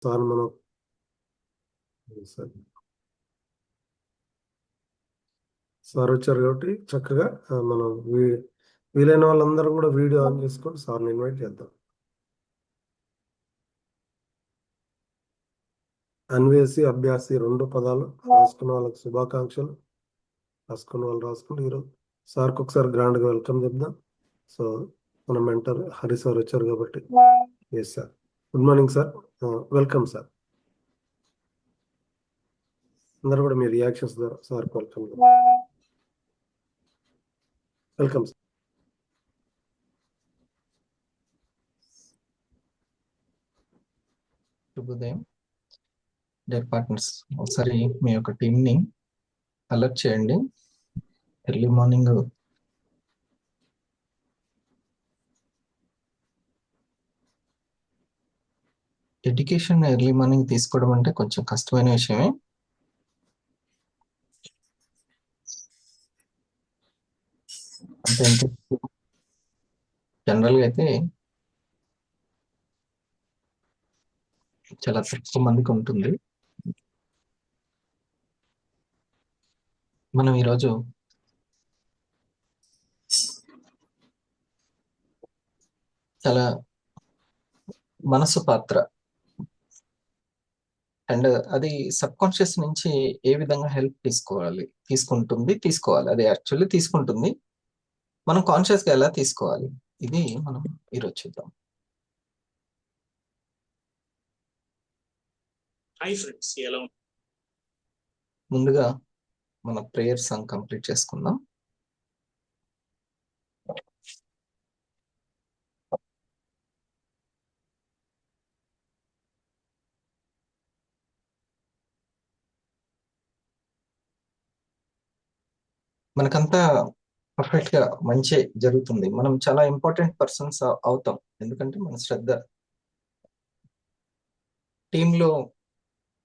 Sir మనం sir sir వచ్చారు కాబట్టి చక్కగా మనం వీలైన వాళ్ళందరం కూడా వీడియో ఆన్ చేసుకొని సార్ని ఇన్వైట్ చేద్దాం. అన్వేసి అభ్యాసి 2 పదాలు రాసుకున్న వాళ్ళకి శుభాకాంక్షలు. రాసుకున్న వాళ్ళు రాసుకుంటే ఈరోజు సార్కి ఒకసారి గ్రాండ్గా వెల్కమ్ చెప్దాం. సో మన మెంటర్ హరి సార్ వచ్చారు కాబట్టి yes sir, good morning sir, welcome sir. అందరూ కూడా మీ రియాక్షన్స్ ద్వారా సార్కి వెల్కమ్ వెల్కమ్ సార్. శుభోదయం డేర్ పార్ట్నర్స్, ఒకసారి మీ యొక్క టీంని అలర్ట్ చేయండి. Early morning education early morning తీసుకోవడం అంటే కొంచెం కష్టమైన విషయమే. అంటే జనరల్గా అయితే చాలా తక్కువ మందికి ఉంటుంది. మనం ఈరోజు చాలా మనసు పాత్ర అండ్ అది సబ్ కాన్షియస్ నుంచి ఏ విధంగా హెల్ప్ తీసుకోవాలి, అది యాక్చువల్లీ తీసుకుంటుంది. మనం కాన్షియస్ గా ఎలా తీసుకోవాలి, ఇది మనం ఈరోజు చూద్దాం. హాయ్ ఫ్రెండ్స్, ఎలా ఉన్నారు? ముందుగా మన ప్రేయర్ సాంగ్ కంప్లీట్ చేసుకుందాం. మనకంతా పర్ఫెక్ట్ గా మంచి జరుగుతుంది. మనం చాలా ఇంపార్టెంట్ పర్సన్స్ అవుతాం, ఎందుకంటే మన శ్రద్ధ టీంలో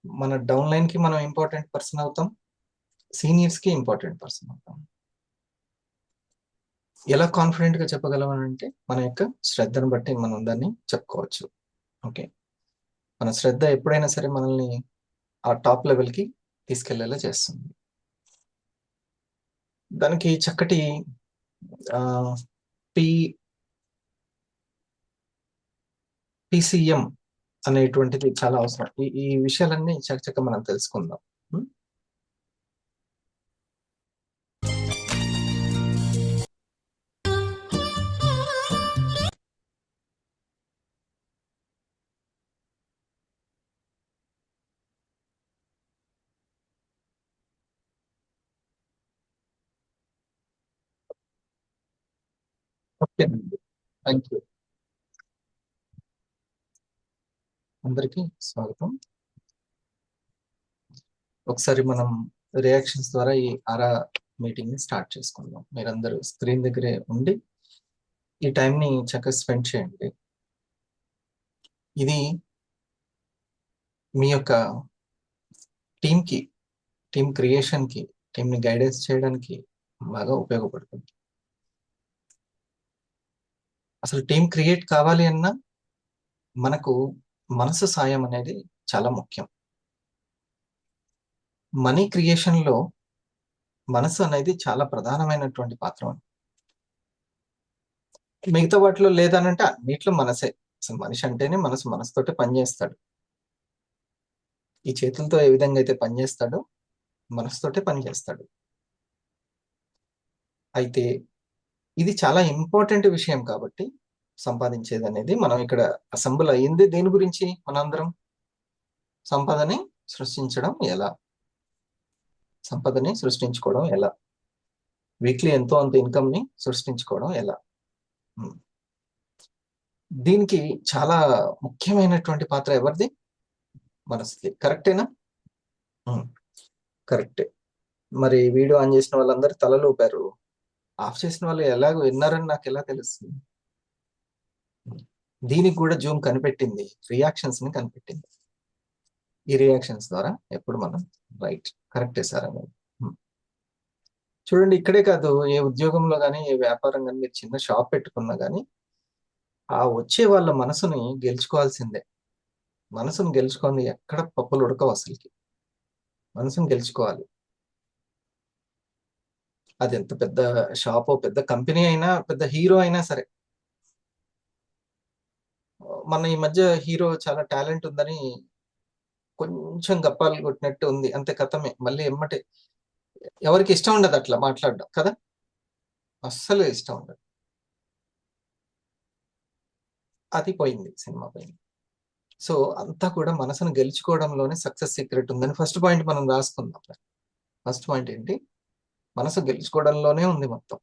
మన డౌన్ లైన్ కి మనం ఇంపార్టెంట్ పర్సన్ అవుతాం, సీనియర్స్ కి ఇంపార్టెంట్ పర్సన్ అవుతాం. ఎలా కాన్ఫిడెంట్ గా చెప్పగలమనంటే మన యొక్క శ్రద్ధను బట్టి మనం దాన్ని చెప్పుకోవచ్చు. ఓకే, మన శ్రద్ధ ఎప్పుడైనా సరే మనల్ని ఆ టాప్ లెవెల్ కి తీసుకెళ్లేలా చేస్తుంది. దానికి చక్కటి పిసిఎం అనేటువంటిది చాలా అవసరం. ఈ విషయాలన్నీ చక్కగా మనం తెలుసుకుందాం. Okay, thank you. అందరికీ స్వాగతం. ఒకసారి మనం రియాక్షన్స్ ద్వారా ఈ ఆరా మీటింగ్ ని స్టార్ట్ చేసుకుందాం. మీరందరూ స్క్రీన్ దగ్గరే ఉండి ఈ టైంని చక్కగా స్పెండ్ చేయండి. ఇది మీ యొక్క టీమ్ క్రియేషన్ కి, టీంని గైడెన్స్ చేయడానికి బాగా ఉపయోగపడుతుంది. అసలు టీం క్రియేట్ కావాలి అన్నా మనకు మనసు సాయం అనేది చాలా ముఖ్యం. మనీ క్రియేషన్ లో మనసు అనేది చాలా ప్రధానమైనటువంటి పాత్ర. మిగతా వాటిలో లేదనంటే అన్నిట్లో మనసే. అసలు మనిషి అంటేనే మనసుతోటే పనిచేస్తాడు. ఈ చేతులతో ఏ విధంగా అయితే పనిచేస్తాడో మనసుతోటే పనిచేస్తాడు. అయితే ఇది చాలా ఇంపార్టెంట్ విషయం కాబట్టి సంపాదించేది అనేది మనం ఇక్కడ అసెంబుల్ అయ్యింది దేని గురించి? మనందరం సంపదని సృష్టించుకోవడం ఎలా, వీక్లీ ఎంతో అంత ఇన్కమ్ ని సృష్టించుకోవడం ఎలా. దీనికి చాలా ముఖ్యమైనటువంటి పాత్ర ఎవరిది? మనసుది. కరెక్టేనా? కరెక్టే. మరి వీడియో ఆన్ చేసిన వాళ్ళందరూ తలలు ఊపారు. ఆఫ్ చేసిన వాళ్ళు ఎలాగో విన్నారని నాకు ఎలా తెలుస్తుంది? దీనికి కూడా జూమ్ కనిపెట్టింది, రియాక్షన్స్ ని కనిపెట్టింది. ఈ రియాక్షన్స్ ద్వారా ఎప్పుడు మనం రైట్, కరెక్టే సార్ అనేది. చూడండి, ఇక్కడే కాదు, ఏ ఉద్యోగంలో కానీ, ఏ వ్యాపారం కానీ, మీరు చిన్న షాప్ పెట్టుకున్నా కానీ ఆ వచ్చే వాళ్ళ మనసుని గెలుచుకోవాల్సిందే. మనసును గెలుచుకొని ఎక్కడ పప్పులు ఉడకవు అసలుకి. మనసును గెలుచుకోవాలి. అది ఎంత పెద్ద షాపో, పెద్ద కంపెనీ అయినా, పెద్ద హీరో అయినా సరే. మన ఈ మధ్య హీరో చాలా టాలెంట్ ఉందని కొంచెం గప్పాలు కొట్టినట్టు ఉంది, అంతే, కథమే. మళ్ళీ ఎమ్మటే ఎవరికి ఇష్టం ఉండదు అట్లా మాట్లాడడం కదా, అస్సలు ఇష్టం ఉండదు. అది పోయింది, సినిమా పోయింది. సో అంతా కూడా మనసును గెలుచుకోవడంలోనే సక్సెస్ సీక్రెట్ ఉందని ఫస్ట్ పాయింట్ మనం రాసుకుందాం. ఫస్ట్ పాయింట్ ఏంటి? మనసు గెలుచుకోవడంలోనే ఉంది మొత్తం.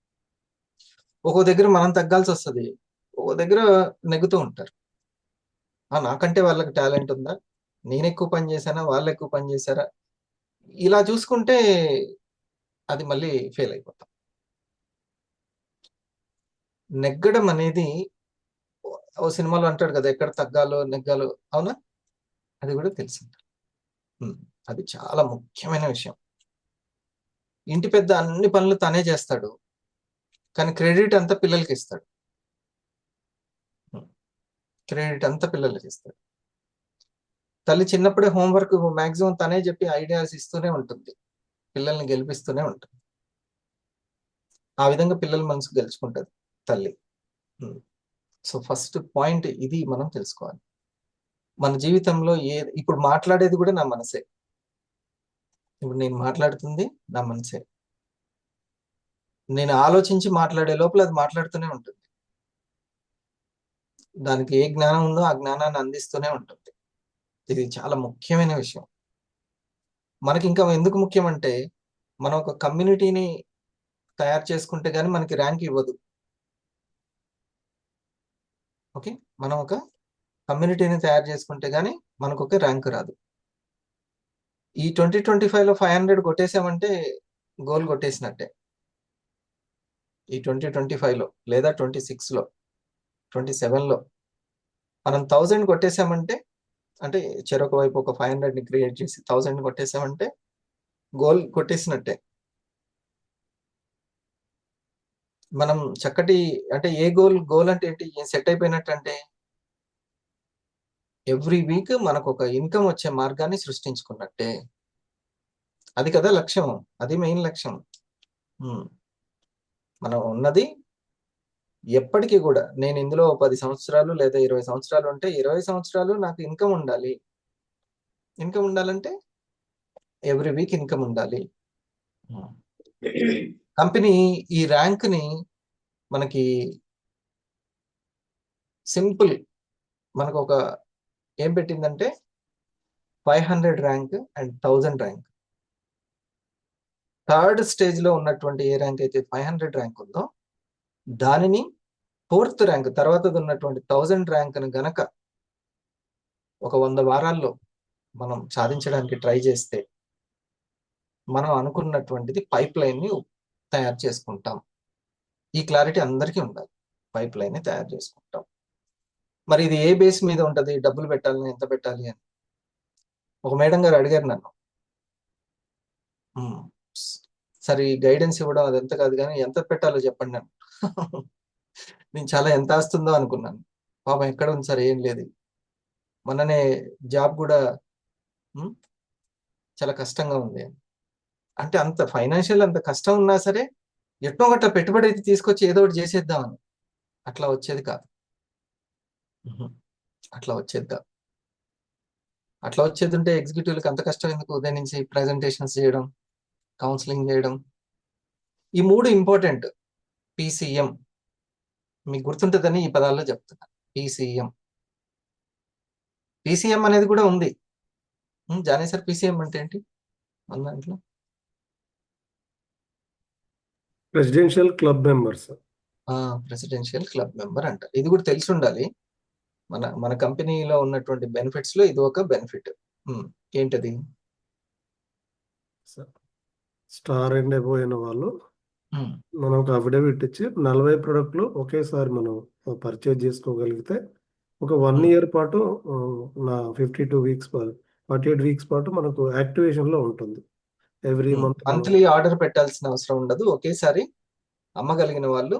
ఒక్కో దగ్గర మనం తగ్గాల్సి వస్తుంది, ఒక్కో దగ్గర నెగ్గుతూ ఉంటారు. నాకంటే వాళ్ళకి టాలెంట్ ఉందా, నేను ఎక్కువ పని చేశానా, వాళ్ళు ఎక్కువ పని చేశారా, ఇలా చూసుకుంటే అది మళ్ళీ ఫెయిల్ అయిపోతాం. నెగ్గడం అనేది ఓ సినిమాలో అంటాడు కదా, ఎక్కడ తగ్గాలో నెగ్గాలో, అవునా? అది కూడా తెలిసింది. అది చాలా ముఖ్యమైన విషయం. ఇంటి పెద్ద అన్ని పనులు తనే చేస్తాడు, కానీ క్రెడిట్ అంతా పిల్లలకి ఇస్తాడు. క్రెడిట్ అంతా పిల్లలకి ఇస్తాడు. తల్లి చిన్నప్పుడే హోంవర్క్ మాక్సిమం తనే చెప్పి ఐడియాస్ ఇస్తూనే ఉంటుంది, పిల్లల్ని గెలిపిస్తూనే ఉంటుంది. ఆ విధంగా పిల్లల మనసు గెలుచుకుంటుంది తల్లి. సో ఫస్ట్ పాయింట్ ఇది మనం తెలుసుకోవాలి. మన జీవితంలో ఇప్పుడు మాట్లాడేది కూడా నా మనసే. ఇప్పుడు నేను మాట్లాడుతుంది నా మనసే. నేను ఆలోచించి మాట్లాడే లోపల అది మాట్లాడుతూనే ఉంటుంది. దానికి ఏ జ్ఞానం ఉందో ఆ జ్ఞానాన్ని అందిస్తూనే ఉంటుంది. ఇది చాలా ముఖ్యమైన విషయం. మనకి ఇంకా ఎందుకు ముఖ్యం అంటే, మనం ఒక కమ్యూనిటీని తయారు చేసుకుంటే గానీ మనకి ర్యాంక్ ఇవ్వదు. ఓకే, మనం ఒక కమ్యూనిటీని తయారు చేసుకుంటే గానీ మనకు ఒక ర్యాంక్ రాదు. ఈ 2025లో 500 కొట్టేసామంటే గోల్ కొట్టేసినట్టే. ఈ 2025లో లేదా 26లో 27లో మనం 1000 కొట్టేసామంటే, అంటే చెరొక వైపు ఒక 500ని క్రియేట్ చేసి 1000 కొట్టేసామంటే గోల్ కొట్టేసినట్టే. మనం చక్కటి, అంటే ఏ గోల్ అంటే ఏంటి, సెట్ అయిపోయినట్టు అంటే ఎవ్రీ వీక్ మనకు ఒక ఇన్కమ్ వచ్చే మార్గాన్ని సృష్టించుకున్నట్టే. అది కదా లక్ష్యం, అది మెయిన్ లక్ష్యం. మనం ఉన్నది ఎప్పటికీ కూడా, నేను ఇందులో 10 సంవత్సరాలు లేదా 20 సంవత్సరాలు ఉంటే 20 సంవత్సరాలు నాకు ఇన్కమ్ ఉండాలి. ఇన్కమ్ ఉండాలంటే ఎవ్రీ వీక్ ఇన్కమ్ ఉండాలి. కంపెనీ ఈ ర్యాంక్ ని మనకి సింపుల్, మనకు ఒక ఏం పెట్టిందంటే 500 rank and 1000 rank. Third stage లో ఉన్నటువంటి ఏ ర్యాంక్ అయితే 500 ర్యాంక్ ఉందో దానిని 4th ర్యాంక్ తర్వాత ఉన్నటువంటి 1000 ర్యాంక్ ని గనక ఒక 100 వారాల్లో మనం సాధించడానికి ట్రై చేస్తే మనం అనుకున్నటువంటిది పైప్ లైన్ ని తయారు చేసుకుంటాం. ఈ క్లారిటీ అందరికీ ఉండాలి. పైప్ లైన్ ని తయారు చేసుకుంటాం. మరి ఇది ఏ బేస్ మీద ఉంటది, డబ్బులు పెట్టాలని, ఎంత పెట్టాలి అని ఒక మేడం గారు అడిగారు నన్ను. సరే గైడెన్స్ ఇవ్వడం అదంతా కాదు, కానీ ఎంత పెట్టాలో చెప్పండి నన్ను. నేను చాలా ఎంత వస్తుందో అనుకున్నాను. పాపం ఎక్కడ ఉంది సార్, ఏం లేదు, మొన్ననే జాబ్ కూడా చాలా కష్టంగా ఉంది అంటే, అంత ఫైనాన్షియల్ అంత కష్టం ఉన్నా సరే ఎట్నో గట్ట పెట్టుబడి అయితే తీసుకొచ్చి ఏదో ఒకటి చేసేద్దామని. అట్లా వచ్చేది కాదు, అట్లా వచ్చేది కాదు. అట్లా వచ్చేది ఉంటే ఎగ్జిక్యూటివ్లకు అంత కష్టం ఎందుకు? ఉదయం నుంచి ప్రెజెంటేషన్స్ చేయడం, కౌన్సిలింగ్ చేయడం, ఈ 3 ఇంపార్టెంట్. PCM మీకు గుర్తుంటుందని ఈ పదాల్లో చెప్తున్నా. PCM అనేది కూడా ఉంది. జానీ సార్, PCM అంటే ఏంటి మన దాంట్లో? Presidential club members. Presidential club member అంటారు. ఇది కూడా తెలిసి ఉండాలి. మన కంపెనీలో ఉన్నటువంటి బెనిఫిట్స్ లో ఇది ఒక బెనిఫిట్. ఏంటది? స్టార్ అండ్ అబోవ్ అయిన వాళ్ళు మనం ఒక అఫిడవిట్ ఇచ్చి 40 ప్రోడక్ట్లు ఒకేసారి మనం పర్చేజ్ చేసుకోగలిగితే ఒక 1 year పాటు నా 52 weeks 48 weeks పాటు మనకు యాక్టివేషన్ లో ఉంటుంది. ఎవ్రీ మంత్ మంత్లీ ఆర్డర్ పెట్టాల్సిన అవసరం ఉండదు. ఒకేసారి అమ్మగలిగిన వాళ్ళు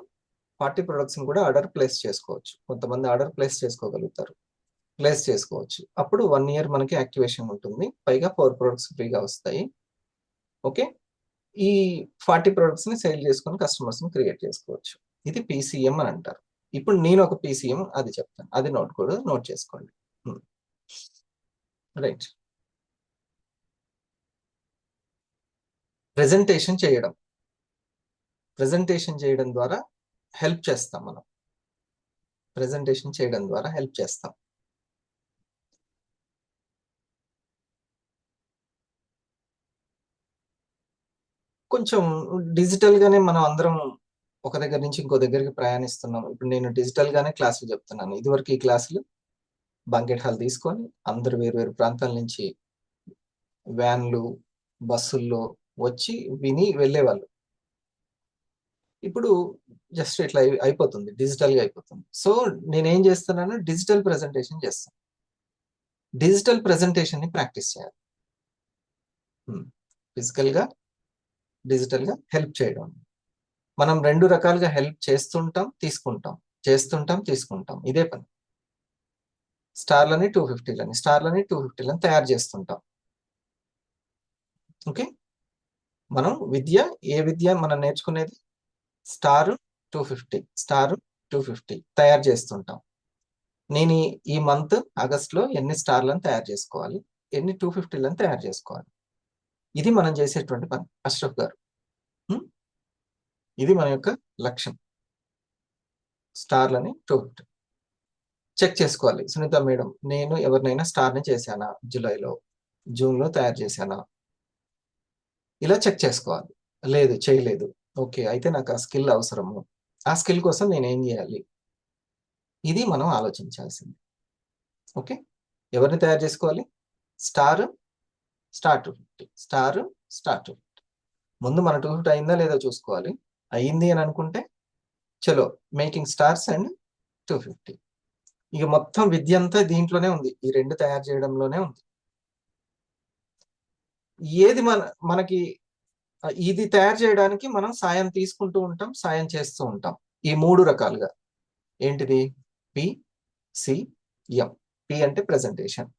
40 ప్రొడక్ట్స్ కూడా ఆర్డర్ ప్లేస్ చేసుకోవచ్చు. కొంతమంది ఆర్డర్ ప్లేస్ చేసుకోగలుగుతారు. ప్లేస్ చేసుకోవచ్చు. అప్పుడు 1 year మనకి యాక్టివేషన్ ఉంటుంది, పైగా 4 ప్రొడక్ట్స్ ఫ్రీగా వస్తాయి. ఓకే, ఈ 40 ప్రొడక్ట్స్ ని సేల్ చేసుకొని కస్టమర్స్ ని క్రియేట్ చేసుకోవచ్చు. ఇది PCM అని అంటారు. ఇప్పుడు నేను ఒక PCM అది చెప్తాను, అది నోట్ చేసుకోండి. రైట్, ప్రెజెంటేషన్ చేయడం ద్వారా హెల్ప్ చేస్తాం. మనం ప్రెజెంటేషన్ చేయడం ద్వారా హెల్ప్ చేస్తాం. కొంచెం డిజిటల్ గానే మనం అందరం ఒక దగ్గర నుంచి ఇంకో దగ్గరికి ప్రయాణిస్తున్నాం. ఇప్పుడు నేను డిజిటల్ గానే క్లాసులు చెప్తున్నాను. ఇదివరకు ఈ క్లాసులు బంకెట్ హాల్ తీసుకొని అందరు వేరు ప్రాంతాల నుంచి వ్యాన్లు, బస్సుల్లో వచ్చి విని వెళ్ళేవాళ్ళు. ఇప్పుడు జస్ట్ ఇట్లా అయిపోతుంది, డిజిటల్ గా అయిపోతుంది. సో నేనేం చేస్తున్నాను, డిజిటల్ ప్రెజెంటేషన్ చేస్తాను. డిజిటల్ ప్రెజెంటేషన్ ని ప్రాక్టీస్ చేయాలి. ఫిజికల్ గా, డిజిటల్ గా హెల్ప్ చేయడం. మనం 2 రకాలుగా హెల్ప్ చేస్తుంటాం, తీసుకుంటాం. ఇదే పని. స్టార్లని 250లని తయారు చేస్తుంటాం. ఓకే, మనం ఏ విద్య మనం నేర్చుకునేది స్టార్ 250 తయారు చేస్తుంటాం. నేను ఈ మంత్ ఆగస్టులో ఎన్ని స్టార్లను తయారు చేసుకోవాలి, ఎన్ని 250లను తయారు చేసుకోవాలి. ఇది మనం చేసేటువంటి పని అష్రఫ్ గారు. ఇది మన యొక్క లక్ష్యం. స్టార్లని 250 చెక్ చేసుకోవాలి. సునీత మేడం, నేను ఎవరినైనా స్టార్ని చేశానా, జూలైలో, జూన్లో తయారు చేశానా, ఇలా చెక్ చేసుకోవాలి. లేదు, చేయలేదు, ఓకే, అయితే నాకు ఆ స్కిల్ అవసరము. ఆ స్కిల్ కోసం నేను ఏం చేయాలి, ఇది మనం ఆలోచించాల్సింది. ఓకే, ఎవరిని తయారు చేసుకోవాలి, స్టార్ 250 ముందు మన 250 అయిందా లేదా చూసుకోవాలి. అయ్యింది అని అనుకుంటే చలో మేకింగ్ స్టార్స్ అండ్ 250. ఇక మొత్తం విద్య అంతా దీంట్లోనే ఉంది, ఈ 2 తయారు చేయడంలోనే ఉంది. ఏది మనకి ఇది తయారు చేయడానికి మనం సాయం తీసుకుంటూ ఉంటాం, సాయం చేస్తూ ఉంటాం. ఈ 3 రకాలుగా. ఏంటిది, PCM. P అంటే ప్రెజెంటేషన్.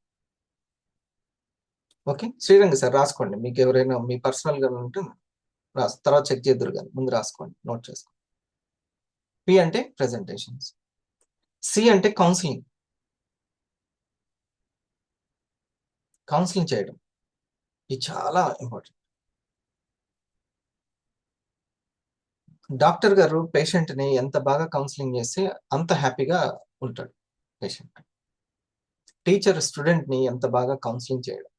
ఓకే, శ్రీరంగ సార్ రాసుకోండి. మీకు ఎవరైనా మీ పర్సనల్ గా ఉంటే తర్వాత చెక్ చేద్దరు కానీ ముందు రాసుకోండి, నోట్ చేసుకోండి. P అంటే ప్రెజెంటేషన్స్. C అంటే కౌన్సిలింగ్ చేయడం. ఇది చాలా ఇంపార్టెంట్. డాక్టర్ గారు పేషెంట్ ని ఎంత బాగా కౌన్సిలింగ్ చేస్తే అంత హ్యాపీగా ఉంటాడు పేషెంట్. టీచర్ స్టూడెంట్ ని ఎంత బాగా కౌన్సిలింగ్ చేయడం.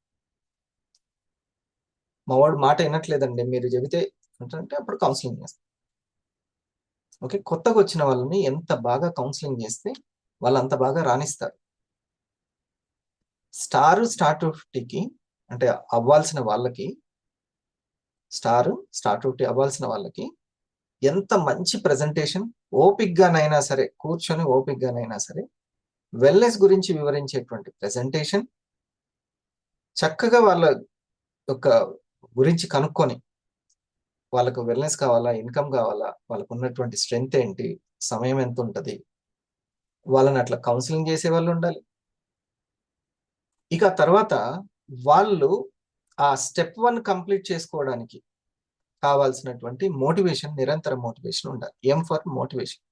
మా వాడు మాట వినట్లేదండి, మీరు చెబితే అంటే అప్పుడు కౌన్సిలింగ్ చేస్తాం. ఓకే, కొత్తగా వచ్చిన వాళ్ళని ఎంత బాగా కౌన్సిలింగ్ చేస్తే వాళ్ళు అంత బాగా రాణిస్తారు. స్టార్ 250కి అంటే అవ్వాల్సిన వాళ్ళకి, స్టార్ 250 అవ్వాల్సిన వాళ్ళకి ఎంత మంచి ప్రెజెంటేషన్, ఓపిక్గానైనా సరే కూర్చొని ఓపిక్గానైనా సరే వెల్నెస్ గురించి వివరించేటువంటి ప్రెజెంటేషన్, చక్కగా వాళ్ళ యొక్క గురించి కనుక్కొని వాళ్ళకు వెల్నెస్ కావాలా, ఇన్కమ్ కావాలా, వాళ్ళకు ఉన్నటువంటి స్ట్రెంగ్త్ ఏంటి, సమయం ఎంత ఉంటుంది, వాళ్ళని అట్లా కౌన్సిలింగ్ చేసే వాళ్ళు ఉండాలి. ఇక తర్వాత వాళ్ళు ఆ స్టెప్ 1 కంప్లీట్ చేసుకోవడానికి కావాల్సినటువంటి మోటివేషన్, నిరంతర మోటివేషన్ ఉండాలి. M for motivation.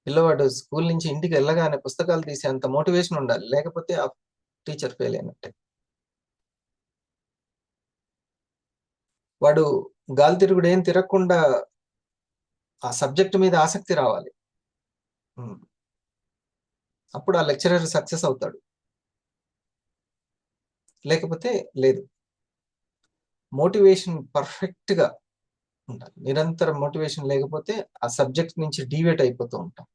పిల్లవాడు స్కూల్ నుంచి ఇంటికి వెళ్ళగానే పుస్తకాలు తీసే అంత మోటివేషన్ ఉండాలి, లేకపోతే ఆ టీచర్ ఫెయిల్ అయినట్టే. వాడు గాలి తిరుగుడు ఏం తిరగకుండా ఆ సబ్జెక్ట్ మీద ఆసక్తి రావాలి. అప్పుడు ఆ లెక్చరర్ సక్సెస్ అవుతాడు, లేకపోతే లేదు. మోటివేషన్ పర్ఫెక్ట్ గా ఉండాలి. నిరంతర మోటివేషన్ లేకపోతే ఆ సబ్జెక్ట్ నుంచి డీవియేట్ అయిపోతూ ఉంటాం.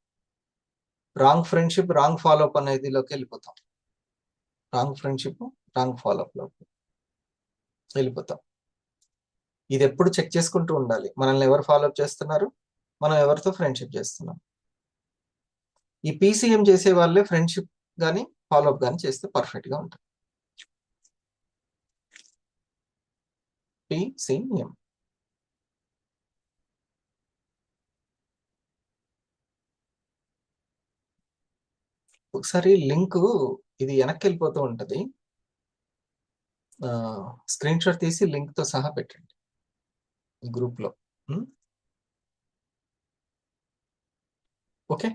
రాంగ్ ఫ్రెండ్షిప్, రాంగ్ ఫాలోఅప్ అనేదిలోకి వెళ్ళిపోతాం. రాంగ్ ఫ్రెండ్షిప్, రాంగ్ ఫాలోఅప్ లోకి వెళ్ళిపోతాం. ఇది ఎప్పుడు చెక్ చేసుకుంటూ ఉండాలి. మనల్ని ఎవరు ఫాలోఅప్ చేస్తున్నారు, మనం ఎవరితో ఫ్రెండ్షిప్ చేస్తున్నాం. ఈ PCM చేసే వాళ్ళే ఫ్రెండ్షిప్ కానీ ఫాలోఅప్ కానీ చేస్తే పర్ఫెక్ట్ గా ఉంటుంది. PCM. ఒకసారి లింక్ ఇది వెనక్కి వెళ్ళిపోతూ ఉంటది. స్క్రీన్ షాట్ తీసి లింక్ తో సహా పెట్టండి ఈ గ్రూప్ లో. ఓకే,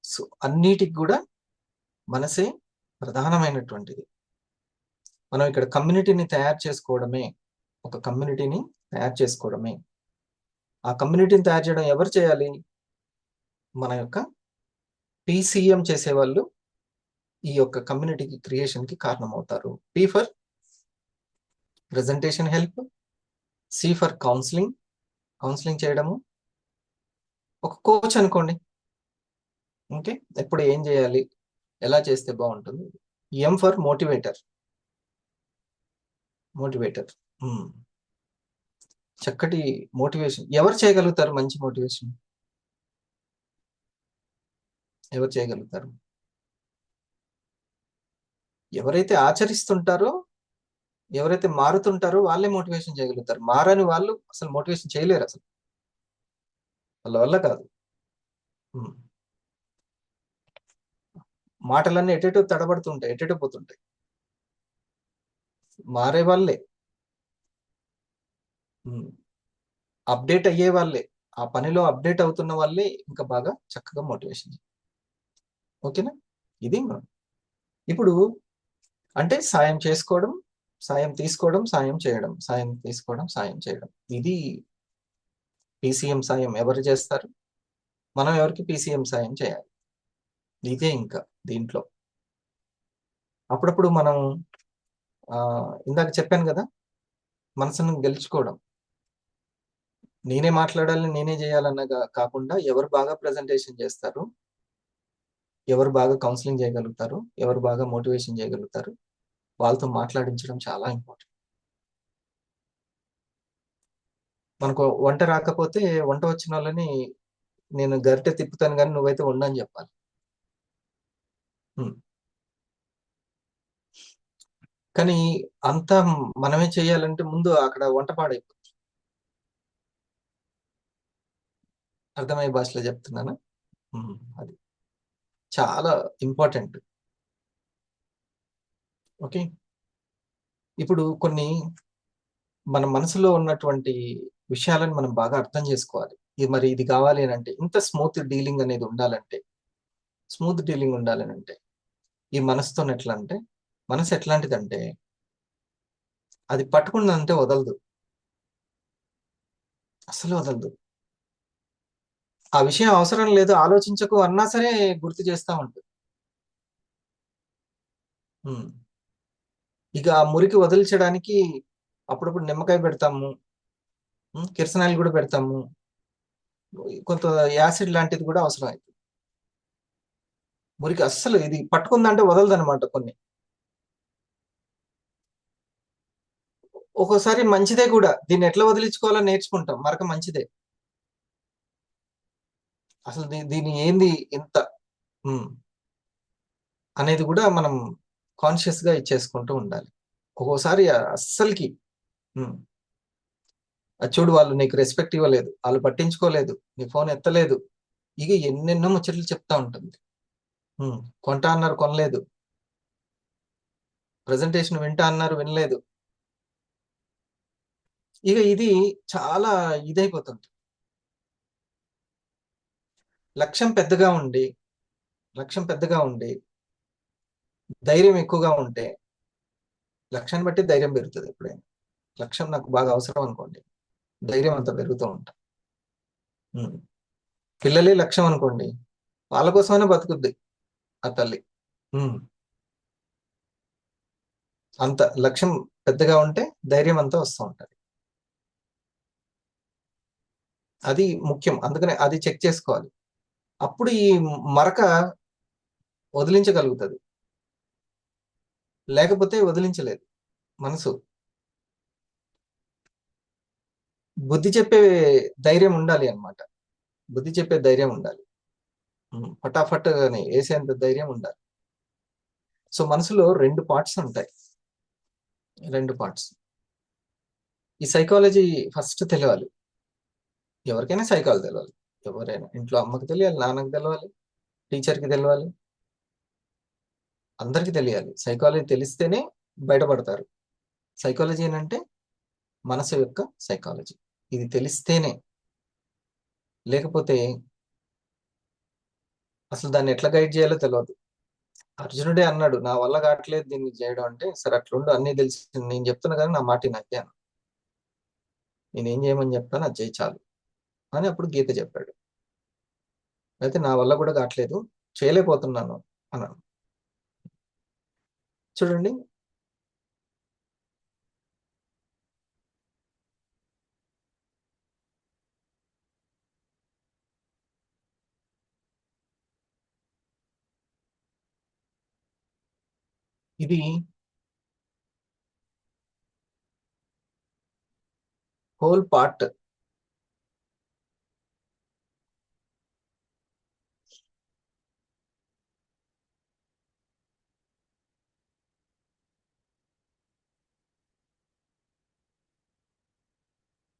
సో అన్నిటికి కూడా మనసే ప్రధానమైనటువంటిది. మనం ఇక్కడ కమ్యూనిటీని తయారు చేసుకోవడమే, ఒక కమ్యూనిటీని తయారు చేసుకోవడమే. ఆ కమ్యూనిటీని తయారు చేయడం ఎవరు చేయాలి? మన యొక్క PCM చేసేవాళ్ళు ఈ యొక్క కమ్యూనిటీకి క్రియేషన్ కి కారణమవుతారు. P for presentation help, C for counselling చేయడము, ఒక కోచ్ అనుకోండి. ఓకే, ఎప్పుడు ఏం చేయాలి, ఎలా చేస్తే బాగుంటుంది. M for motivator. చక్కటి మోటివేషన్. ఎవరు చేయగలుగుతారు మంచి మోటివేషన్? ఎవరు చేయగలుగుతారు? ఎవరైతే ఆచరిస్తుంటారో, ఎవరైతే మారుతుంటారో వాళ్ళే మోటివేషన్ చేయగలుగుతారు. మారని వాళ్ళు అసలు మోటివేషన్ చేయలేరు, అసలు వాళ్ళ వల్ల కాదు. మాటలన్నీ ఎటెటో తడబడుతుంటాయి, ఎటెటో పోతుంటాయి. మారే వాళ్ళే, అప్డేట్ అయ్యే వాళ్ళే, ఆ పనిలో అప్డేట్ అవుతున్న వాళ్ళే ఇంకా బాగా చక్కగా మోటివేషన్. ఓకేనా? ఇది మనం ఇప్పుడు అంటే సాయం చేసుకోవడం, సాయం తీసుకోవడం, సాయం చేయడం, సాయం తీసుకోవడం, సాయం చేయడం. ఇది PCM సాయం ఎవరు చేస్తారు? మనం ఎవరికి PCM సాయం చేయాలి. ఇదే ఇంకా దీంట్లో అప్పుడప్పుడు మనం ఇందాక చెప్పాను కదా, మనసును గెలుచుకోవడం. నేనే మాట్లాడాలి, నేనే చేయాలన్నగా కాకుండా ఎవరు బాగా ప్రజెంటేషన్ చేస్తారు, ఎవరు బాగా కౌన్సిలింగ్ చేయగలుగుతారు, ఎవరు బాగా మోటివేషన్ చేయగలుగుతారు, వాళ్ళతో మాట్లాడించడం చాలా ఇంపార్టెంట్. మనకు వంట రాకపోతే వంట వచ్చిన వాళ్ళని నేను గరిటె తిప్పుతాను కానీ నువ్వైతే ఉండని చెప్పాలి. కానీ అంతా మనమే చేయాలంటే ముందు అక్కడ వంట పాడైపోతుంది. అర్థమయ్యే భాషలో చెప్తున్నాను. అది చాలా ఇంపార్టెంట్. ఓకే, ఇప్పుడు కొన్ని మన మనసులో ఉన్నటువంటి విషయాలను మనం బాగా అర్థం చేసుకోవాలి. మరి ఇది కావాలి అని అంటే, ఇంత స్మూత్ డీలింగ్ అనేది ఉండాలంటే, ఈ మనసుతో ఎట్లా అంటే, మనసు ఎట్లాంటిదంటే అది పట్టుకున్నదంటే వదలదు, అసలు వదలదు. ఆ విషయం అవసరం లేదు, ఆలోచించకు అన్నా సరే గుర్తు చేస్తా ఉంటుంది. ఇక ఆ మురికి వదిలించడానికి అప్పుడప్పుడు నిమ్మకాయ పెడతాము, కిరసనాయిలు కూడా పెడతాము, కొంత యాసిడ్ లాంటిది కూడా అవసరం అవుతుంది. మురికి అస్సలు ఇది పట్టుకుందంటే వదలదు అనమాట. కొన్ని ఒక్కోసారి మంచిదే కూడా, దీన్ని ఎట్లా వదిలించుకోవాలో నేర్చుకుంటాం. మరక మంచిదే, అసలు దీని ఏంది ఎంత అనేది కూడా మనం కాన్షియస్ గా ఇచ్చేసుకుంటూ ఉండాలి. ఒక్కోసారి అస్సలకి చూడు, వాళ్ళు నీకు రెస్పెక్ట్ ఇవ్వలేదు, వాళ్ళు పట్టించుకోలేదు, నీ ఫోన్ ఎత్తలేదు, ఇక ఎన్నెన్నో ముచ్చట్లు చెప్తా ఉంటుంది. కొంటా అన్నారు, కొనలేదు, ప్రజెంటేషన్ వింటా అన్నారు, వినలేదు. ఇక ఇది చాలా ఇదైపోతుంది. లక్ష్యం పెద్దగా ఉండి ధైర్యం ఎక్కువగా ఉంటే, లక్ష్యాన్ని బట్టి ధైర్యం పెరుగుతుంది. ఎప్పుడైనా లక్ష్యం నాకు బాగా అవసరం అనుకోండి, ధైర్యం అంతా పెరుగుతూ ఉంటాం. పిల్లలే లక్ష్యం అనుకోండి, వాళ్ళ కోసమైనా బతుకుద్ది ఆ తల్లి. అంత లక్ష్యం పెద్దగా ఉంటే ధైర్యం అంతా వస్తూ ఉంటది. అది ముఖ్యం. అందుకనే అది చెక్ చేసుకోవాలి. అప్పుడు ఈ మరక వదిలించగలుగుతుంది, లేకపోతే వదిలించలేదు. మనసు బుద్ధి చెప్పే ధైర్యం ఉండాలి అన్నమాట. బుద్ధి చెప్పే ధైర్యం ఉండాలి, ఫటాఫట్ అని వేసేంత ధైర్యం ఉండాలి. సో మనసులో 2 పార్ట్స్ ఉంటాయి, 2 పార్ట్స్. ఈ సైకాలజీ ఫస్ట్ తెలియాలి. ఎవరికైనా సైకాలజీ తెలియాలి. ఎవరైనా ఇంట్లో అమ్మకి తెలియాలి, నాన్నకి తెలియాలి, టీచర్కి తెలియాలి, అందరికీ తెలియాలి. సైకాలజీ తెలిస్తేనే బయటపడతారు. సైకాలజీ అంటే మనసు యొక్క సైకాలజీ. ఇది తెలిస్తేనే, లేకపోతే అసలు దాన్ని ఎట్లా గైడ్ చేయాలో తెలియదు. అర్జునుడే అన్నాడు, నా వల్ల కావట్లేదు దీన్ని చేయడం అంటే, సరే అట్లుండు, అన్నీ తెలిసి నేను చెప్తున్నా కానీ నా మాట నాకే అన్న, నేనేం చేయమని చెప్తాను అది చేయి చాలు అని అప్పుడు గీత చెప్పాడు. అయితే నా వల్ల కూడా కావట్లేదు, చేయలేకపోతున్నాను అన్నాను. చూడండి, ఇది హోల్ పార్ట్.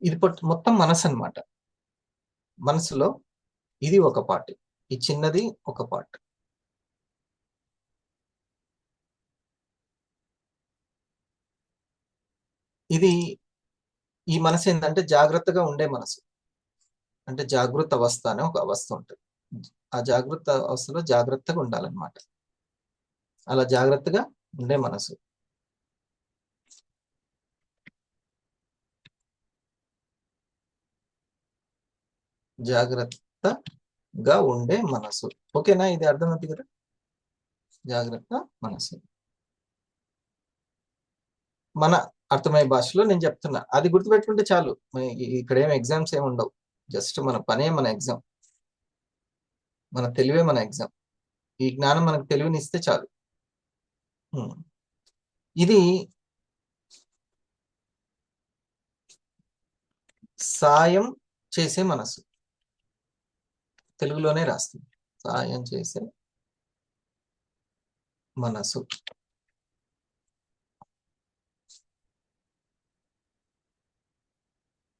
ఇది మొత్తం మనసు అన్నమాట. మనసులో ఇది ఒక పార్ట్, ఈ చిన్నది ఒక పార్ట్. ఇది ఈ మనసు ఏంటంటే జాగ్రత్తగా ఉండే మనసు. అంటే జాగృత అవస్థ అనే ఒక అవస్థ ఉంటుంది. ఆ జాగృత అవస్థలో జాగ్రత్తగా ఉండాలన్నమాట. అలా జాగ్రత్తగా ఉండే మనసు. జాగ్రత్తగా ఉండే మనసు. ఓకేనా? ఇది అర్థమవుతుంది కదా? జాగ్రత్త మనసు. మన అర్థమయ్యే భాషలో నేను చెప్తున్నా, అది గుర్తుపెట్టుకుంటే చాలు. ఇక్కడ ఏం ఎగ్జామ్స్ ఏమి ఉండవు. జస్ట్ మన పనే మన ఎగ్జామ్, మన తెలివే మన ఎగ్జామ్. ఈ జ్ఞానం మనకు తెలివిని ఇస్తే చాలు. ఇది సాయం చేసే మనసు. తెలుగులోనే రాస్తుంది, సాయం చేసే మనసు.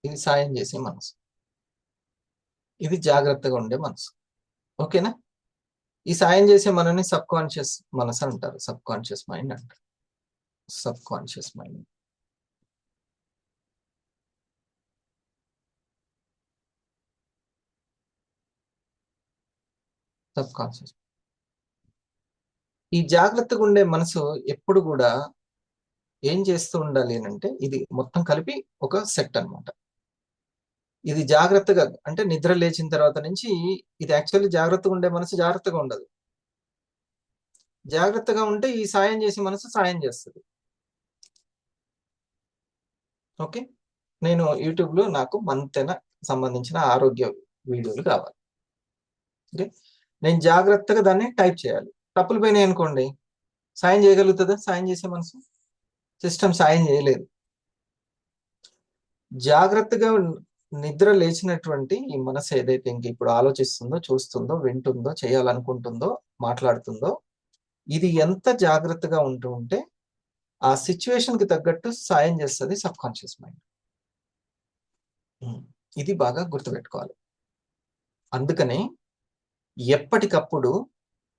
ఇది సాయం చేసే మనసు. ఇది జాగ్రత్తగా ఉండే మనసు. ఓకేనా? ఈ సాయం చేసే మనని సబ్ కాన్షియస్ మనసు అంటారు, సబ్ కాన్షియస్ మైండ్ అంటారు. Sub conscious mind. Sub conscious. ఈ జాగ్రత్తగా ఉండే మనసు ఎప్పుడు కూడా ఏం చేస్తూ ఉండాలి అంటే, ఇది మొత్తం కలిపి ఒక సెట్ అన్నమాట. ఇది జాగ్రత్తగా అంటే నిద్ర లేచిన తర్వాత నుంచి, ఇది యాక్చువల్లీ జాగ్రత్తగా ఉండే మనసు జాగ్రత్తగా ఉండదు. జాగ్రత్తగా ఉంటే ఈ సాయం చేసే మనసు సాయం చేస్తుంది. ఓకే, నేను యూట్యూబ్లో నాకు మంతెన సంబంధించిన ఆరోగ్య వీడియోలు కావాలి. ఓకే, నేను జాగ్రత్తగా దాన్ని టైప్ చేయాలి. తప్పులు పోయినాయి అనుకోండి, సాయం చేయగలుగుతుందా? సాయం చేసే మనసు సిస్టమ్ సాయం చేయలేదు. జాగ్రత్తగా నిద్ర లేచినటువంటి ఈ మనసు ఏదైతే ఇంక ఇప్పుడు ఆలోచిస్తుందో, చూస్తుందో, వింటుందో, చేయాలనుకుంటుందో, మాట్లాడుతుందో, ఇది ఎంత జాగ్రత్తగా ఉంటూ ఉంటే ఆ సిచ్యువేషన్ కి తగ్గట్టు సాయం చేస్తుంది సబ్ కాన్షియస్ మైండ్. ఇది బాగా గుర్తుపెట్టుకోవాలి. అందుకనే ఎప్పటికప్పుడు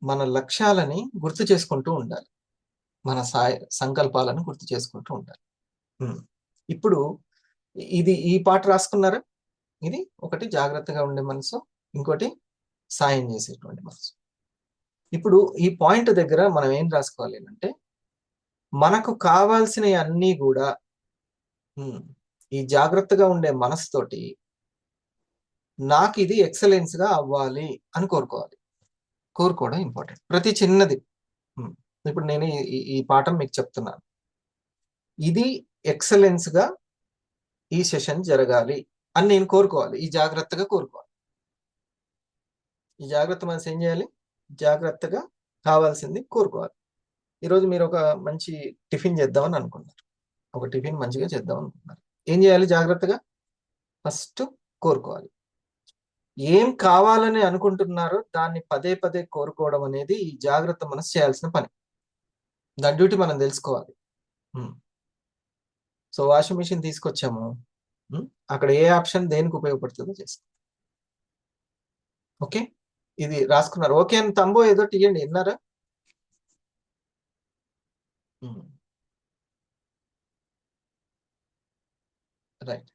మన లక్ష్యాలని గుర్తు చేసుకుంటూ ఉండాలి, మన సంకల్పాలను గుర్తు చేసుకుంటూ ఉండాలి. ఇప్పుడు ఇది ఈ పాట రాసుకున్నారా? ఇది ఒకటి జాగ్రత్తగా ఉండే మనసు, ఇంకోటి సాయం చేసేటువంటి మనసు. ఇప్పుడు ఈ పాయింట్ దగ్గర మనం ఏం రాసుకోవాలి అంటే, మనకు కావాల్సినవి అన్నీ కూడా ఈ జాగ్రత్తగా ఉండే మనసుతోటి నాకు ఇది ఎక్సలెన్స్ గా అవ్వాలి అని కోరుకోవాలి. కోరుకోవడం ఇంపార్టెంట్. ప్రతి చిన్నది, ఇప్పుడు నేను ఈ పాఠం మీకు చెప్తున్నాను, ఇది ఎక్సలెన్స్ గా ఈ సెషన్ జరగాలి అని నేను కోరుకోవాలి. ఈ జాగ్రత్తగా కోరుకోవాలి. ఈ జాగ్రత్త మనసు ఏం చేయాలి? జాగ్రత్తగా కావాల్సింది కోరుకోవాలి. ఈరోజు మీరు ఒక మంచి టిఫిన్ చేద్దామని అనుకున్నారు, ఒక టిఫిన్ మంచిగా చేద్దాం అనుకున్నారు. ఏం చేయాలి? జాగ్రత్తగా ఫస్ట్ కోరుకోవాలి. ఏం కావాలని అనుకుంటున్నారో దాన్ని పదే పదే కోరుకోవడం అనేది ఈ జాగ్రత్త మనసు చేయాల్సిన పని. దాని డ్యూటీ మనం తెలుసుకోవాలి. సో వాషింగ్ మిషన్ తీసుకొచ్చాము, అక్కడ ఏ ఆప్షన్ దేనికి ఉపయోగపడుతుందో చేసుకో. ఓకే, ఇది రాసుకున్నారు. ఓకే అని తంబో ఏదో తీయండి. విన్నారా? రైట్.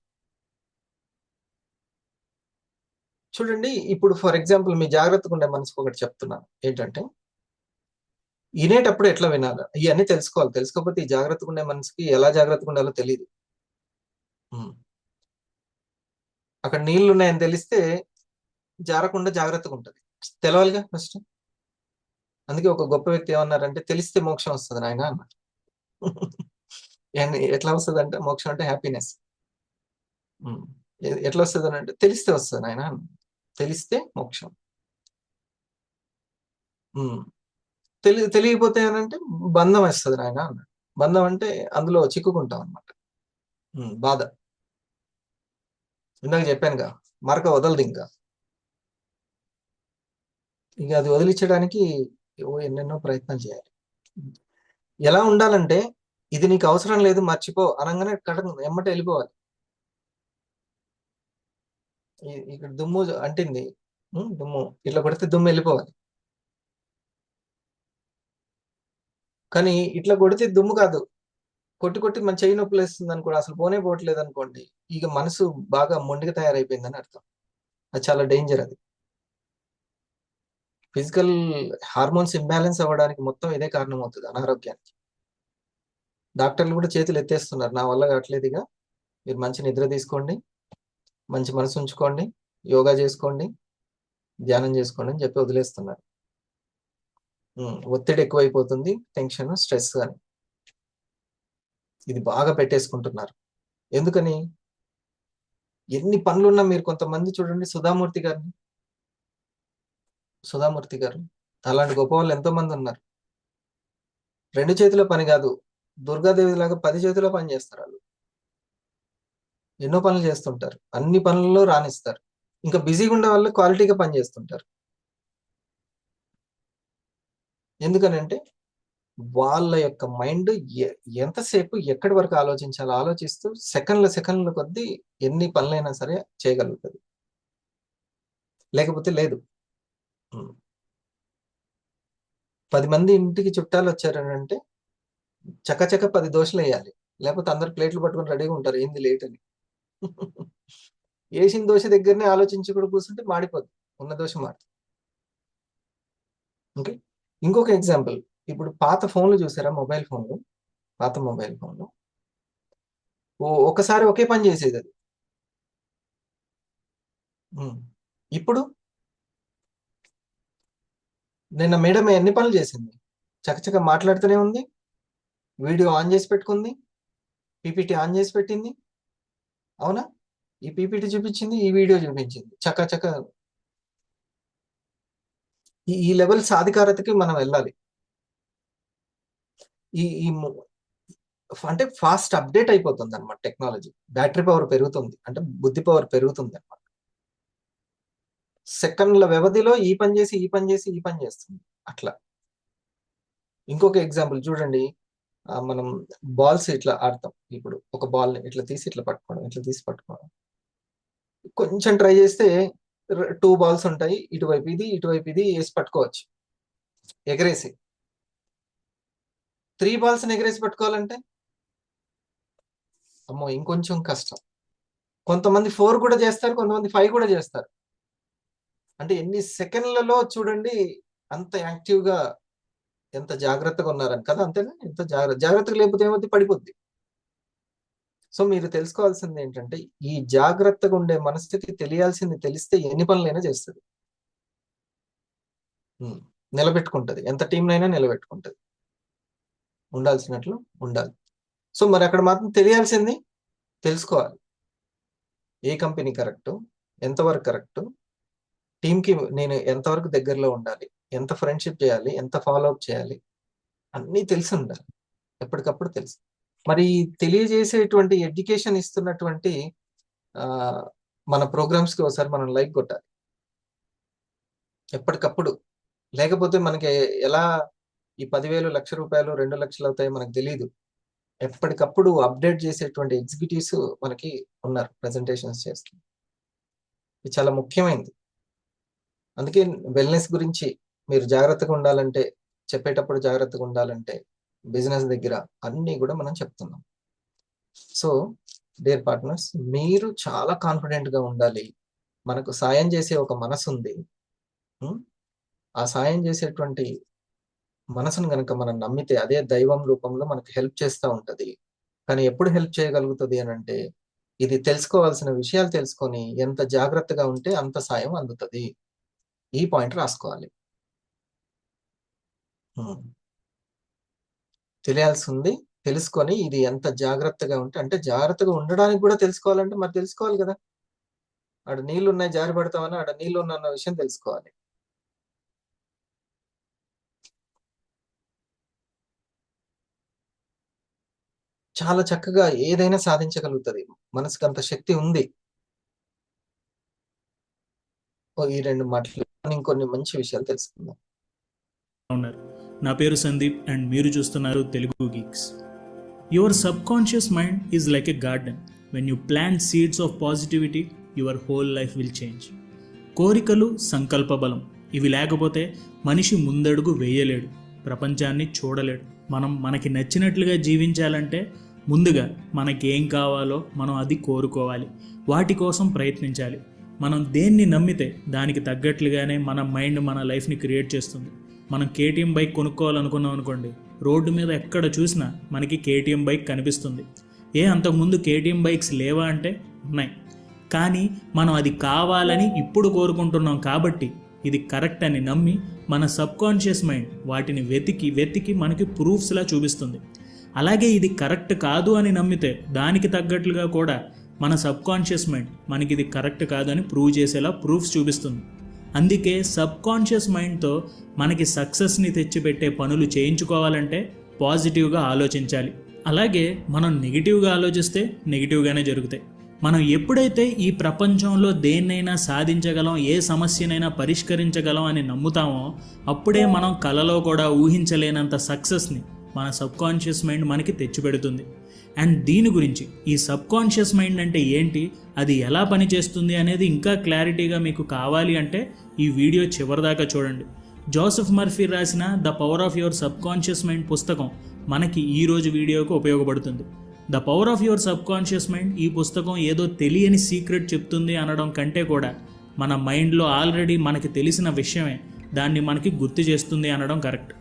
చూడండి, ఇప్పుడు ఫర్ ఎగ్జాంపుల్ మీ జాగ్రత్తగా ఉండే మనసుకు ఒకటి చెప్తున్నాను. ఏంటంటే వినేటప్పుడు ఎట్లా వినాలి ఇవన్నీ తెలుసుకోవాలి. తెలుసుకోకపోతే ఈ జాగ్రత్తగా ఉండే మనసుకి ఎలా జాగ్రత్తగా ఉండాలో తెలియదు. అక్కడ నీళ్లు ఉన్నాయని తెలిస్తే జారకుండా జాగ్రత్తగా ఉంటది. తెలవాలిగా ఫస్ట్. అందుకే ఒక గొప్ప వ్యక్తి ఏమన్నారంటే, తెలిస్తే మోక్షం వస్తుంది నాయన అన్నారు. ఎట్లా వస్తుంది అంటే, మోక్షం అంటే హ్యాపీనెస్. ఎట్లా వస్తుంది అని అంటే, తెలిస్తే వస్తుంది నాయన. తెలిస్తే మోక్షం. తెలియకపోతే అంటే బంధం వస్తుంది నాయన అన్నాడు. బంధం అంటే అందులో చిక్కుకుంటాం అనమాట. బాధ. ఇందాక చెప్పానుగా, మరక వదలదు ఇంకా. ఇక అది వదిలించడానికి ఎన్నెన్నో ప్రయత్నాలు చేయాలి. ఎలా ఉండాలంటే, ఇది నీకు అవసరం లేదు మర్చిపో అనగానే ఎమ్మట వెళ్ళిపోవాలి. ఇక్కడ దుమ్ము అంటింది, దుమ్ము ఇట్లా కొడితే దుమ్ము వెళ్ళిపోవాలి. కానీ ఇట్లా కొడితే దుమ్ము కాదు, కొట్టి కొట్టి మన చెయ్యి నొప్పులు వేస్తుంది అనుకోండి, అసలు పోనే పోవట్లేదు అనుకోండి, ఇక మనసు బాగా మొండిగా తయారైపోయిందని అర్థం. అది చాలా డేంజర్. అది ఫిజికల్ హార్మోన్స్ ఇంబ్యాలెన్స్ అవ్వడానికి మొత్తం ఇదే కారణం అవుతుంది, అనారోగ్యానికి. డాక్టర్లు కూడా చేతులు ఎత్తేస్తున్నారు, నా వల్ల కావట్లేదుగా, మీరు మంచి నిద్ర తీసుకోండి, మంచి మనసు ఉంచుకోండి, యోగా చేసుకోండి, ధ్యానం చేసుకోండి అని చెప్పి వదిలేస్తున్నారు. ఒత్తిడి ఎక్కువైపోతుంది, టెన్షన్, స్ట్రెస్ అని ఇది బాగా పెట్టేసుకుంటున్నారు. ఎందుకని? ఎన్ని పనులున్నా మీరు కొంతమంది చూడండి, సుధామూర్తి గారు అలాంటి గొప్ప వాళ్ళు ఎంతో మంది ఉన్నారు. 2 చేతుల పని కాదు, దుర్గాదేవి లాగా 10 చేతుల పని చేస్తారు వాళ్ళు. ఎన్నో పనులు చేస్తుంటారు, అన్ని పనుల్లో రాణిస్తారు. ఇంకా బిజీగా ఉండే వాళ్ళు క్వాలిటీగా పని చేస్తుంటారు. ఎందుకనంటే వాళ్ళ యొక్క మైండ్ ఎంతసేపు ఎక్కడి వరకు ఆలోచించాలో ఆలోచిస్తూ సెకండ్ల కొద్దీ ఎన్ని పనులైనా సరే చేయగలుగుతుంది. లేకపోతే లేదు. 10 మంది ఇంటికి చుట్టాలు వచ్చారనంటే చకచక 10 దోశలు వేయాలి, లేకపోతే అందరు ప్లేట్లు పట్టుకొని రెడీగా ఉంటారు, ఏంది లేట్ అని. వేసిన దోశ దగ్గరనే ఆలోచించి కూడా కూర్చుంటే మాడిపోద్ది, ఉన్న దోశ మాడి. ఓకే, ఇంకొక ఎగ్జాంపుల్. ఇప్పుడు పాత ఫోన్లు చూసారా, పాత మొబైల్ ఫోన్లు ఒకసారి ఒకే పని చేసేది అది. ఇప్పుడు నిన్న మేడం ఎన్ని పనులు చేసింది, చకచక మాట్లాడుతూనే ఉంది, వీడియో ఆన్ చేసి పెట్టుకుంది, పీపీటీ ఆన్ చేసి పెట్టింది. అవునా? ఈ పీపీటీ చూపించింది, ఈ వీడియో చూపించింది, చకచక. ఈ లెవెల్ సాధికారతకి మనం వెళ్ళాలి. ఈ అంటే ఫాస్ట్ అప్డేట్ అయిపోతుంది అనమాట టెక్నాలజీ. బ్యాటరీ పవర్ పెరుగుతుంది, అంటే బుద్ధి పవర్ పెరుగుతుంది అనమాట. సెకండ్ల వ్యవధిలో ఈ పని చేస్తుంది అట్లా. ఇంకొక ఎగ్జాంపుల్ చూడండి, మనం బాల్స్ ఇట్లా ఆడతాం. ఇప్పుడు ఒక బాల్ ఇట్లా తీసి ఇట్లా పట్టుకోవడం, ఇట్లా తీసి పట్టుకోవడం. కొంచెం ట్రై చేస్తే 2 బాల్స్ ఉంటాయి, ఇటువైపు ఇది వేసి పట్టుకోవచ్చు ఎగరేసి. 3 బాల్స్ ఎగరేసి పట్టుకోవాలంటే అమ్మో ఇంకొంచెం కష్టం. కొంతమంది 4 కూడా చేస్తారు, కొంతమంది 5 కూడా చేస్తారు. అంటే ఎన్ని సెకండ్లలో చూడండి, అంత యాక్టివ్గా, ఎంత జాగ్రత్తగా ఉన్నారని కదా. అంతేనా? ఎంత జాగ్రత్తగా లేకపోతే ఏమవుతుంది, పడిపోద్ది. సో మీరు తెలుసుకోవాల్సింది ఏంటంటే, ఈ జాగ్రత్తగా ఉండే మనస్థితి తెలియాల్సింది తెలిస్తే ఎన్ని పనులైనా చేస్తుంది, నిలబెట్టుకుంటది, ఎంత టీంనైనా నిలబెట్టుకుంటది. ఉండాల్సినట్లు ఉండాలి. సో మరి అక్కడ మాత్రం తెలియాల్సింది తెలుసుకోవాలి. ఏ కంపెనీ కరెక్ట్, ఎంతవరకు కరెక్ట్, టీంకి నేను ఎంతవరకు దగ్గరలో ఉండాలి, ఎంత ఫ్రెండ్షిప్ చేయాలి, ఎంత ఫాలో అప్ చేయాలి, అన్నీ తెలిసి ఉండాలి, ఎప్పటికప్పుడు తెలుసు. మరి తెలియజేసేటువంటి ఎడ్యుకేషన్ ఇస్తున్నటువంటి మన ప్రోగ్రామ్స్కి ఒకసారి మనం లైక్ కొట్టాలి ఎప్పటికప్పుడు. లేకపోతే మనకి ఎలా ఈ 10,000, ₹1,00,000, 2 లక్షలు అవుతాయి మనకు తెలియదు. ఎప్పటికప్పుడు అప్డేట్ చేసేటువంటి ఎగ్జిక్యూటివ్స్ మనకి ఉన్నారు, ప్రెజెంటేషన్స్ చేస్తూ. ఇది చాలా ముఖ్యమైనది. అందుకే వెల్నెస్ గురించి మీరు జాగ్రత్తగా ఉండాలంటే, చెప్పేటప్పుడు జాగ్రత్తగా ఉండాలంటే బిజినెస్ దగ్గర అన్నీ కూడా మనం చెప్తున్నాం. సో డియర్ పార్ట్నర్స్, మీరు చాలా కాన్ఫిడెంట్ గా ఉండాలి. మనకు సాయం చేసే ఒక మనసు ఉంది. ఉం? ఆ సాయం చేసేటువంటి మనసును గనక మనం నమ్మితే అదే దైవం రూపంలో మనకు హెల్ప్ చేస్తూ ఉంటది. కానీ ఎప్పుడు హెల్ప్ చేయగలుగుతుంది అని అంటే, ఇది తెలుసుకోవాల్సిన విషయాలు తెలుసుకొని ఎంత జాగ్రత్తగా ఉంటే అంత సాయం అందుతుంది. ఈ పాయింట్ రాసుకోవాలి. ఉం. తెలియాల్సి ఉంది. తెలుసుకొని ఇది ఎంత జాగ్రత్తగా ఉంటే, అంటే జాగ్రత్తగా ఉండడానికి కూడా తెలుసుకోవాలంటే మరి తెలుసుకోవాలి కదా. ఆడ నీళ్లు ఉన్నాయి జారి పడతామని ఆడ నీళ్లు ఉన్న విషయం తెలుసుకోవాలి. చాలా చక్కగా ఏదైనా సాధించగలుగుతుంది. మనసుకు అంత శక్తి ఉంది. ఈ 2 మాటలు ఇంకొన్ని మంచి విషయాలు తెలుసుకుందాం. ఉన్నారు. నా పేరు సందీప్ అండ్ మీరు చూస్తున్నారు Telugu Geeks. Your subconscious mind is like a garden. When you plant seeds of positivity, your whole life will change. కోరికలు, సంకల్ప బలం ఇవి లేకపోతే మనిషి ముందడుగు వేయలేడు, ప్రపంచాన్ని చూడలేడు. మనకి నచ్చినట్లుగా జీవించాలంటే ముందుగా మనకేం కావాలో మనం అది కోరుకోవాలి, వాటి కోసం ప్రయత్నించాలి. మనం దేన్ని నమ్మితే దానికి తగ్గట్లుగానే మన మైండ్ మన లైఫ్ని క్రియేట్ చేస్తుంది. మనం కేటీఎం బైక్ కొనుక్కోవాలనుకున్నాం అనుకోండి, రోడ్డు మీద ఎక్కడ చూసినా మనకి కేటీఎం బైక్ కనిపిస్తుంది. అంతకుముందు కేటీఎం బైక్స్ లేవా అంటే ఉన్నాయి. కానీ మనం అది కావాలని ఇప్పుడు కోరుకుంటున్నాం కాబట్టి ఇది కరెక్ట్ అని నమ్మి మన సబ్ కాన్షియస్ మైండ్ వాటిని వెతికి మనకి ప్రూఫ్స్లా చూపిస్తుంది. అలాగే ఇది కరెక్ట్ కాదు అని నమ్మితే దానికి తగ్గట్లుగా కూడా మన సబ్ కాన్షియస్ మైండ్ మనకి ఇది కరెక్ట్ కాదు అని ప్రూవ్ చేసేలా ప్రూఫ్స్ చూపిస్తుంది. అందుకే సబ్ కాన్షియస్ మైండ్తో మనకి సక్సెస్ని తెచ్చిపెట్టే పనులు చేయించుకోవాలంటే పాజిటివ్గా ఆలోచించాలి. అలాగే మనం నెగిటివ్గా ఆలోచిస్తే నెగిటివ్గానే జరుగుతాయి. మనం ఎప్పుడైతే ఈ ప్రపంచంలో దేన్నైనా సాధించగలం, ఏ సమస్యనైనా పరిష్కరించగలం అని నమ్ముతామో అప్పుడే మనం కలలో కూడా ఊహించలేనంత సక్సెస్ని మన సబ్ కాన్షియస్ మైండ్ మనకి తెచ్చిపెడుతుంది. అండ్ దీని గురించి ఈ సబ్ కాన్షియస్ మైండ్ అంటే ఏంటి, అది ఎలా పనిచేస్తుంది అనేది ఇంకా క్లారిటీగా మీకు కావాలి అంటే ఈ వీడియో చివరిదాకా చూడండి. జోసెఫ్ మర్ఫీ రాసిన the power of your subconscious mind పుస్తకం మనకి ఈరోజు వీడియోకు ఉపయోగపడుతుంది. The power of your subconscious mind ఈ పుస్తకం ఏదో తెలియని సీక్రెట్ చెప్తుంది అనడం కంటే కూడా మన మైండ్లో ఆల్రెడీ మనకి తెలిసిన విషయమే దాన్ని మనకి గుర్తు చేస్తుంది అనడం కరెక్ట్.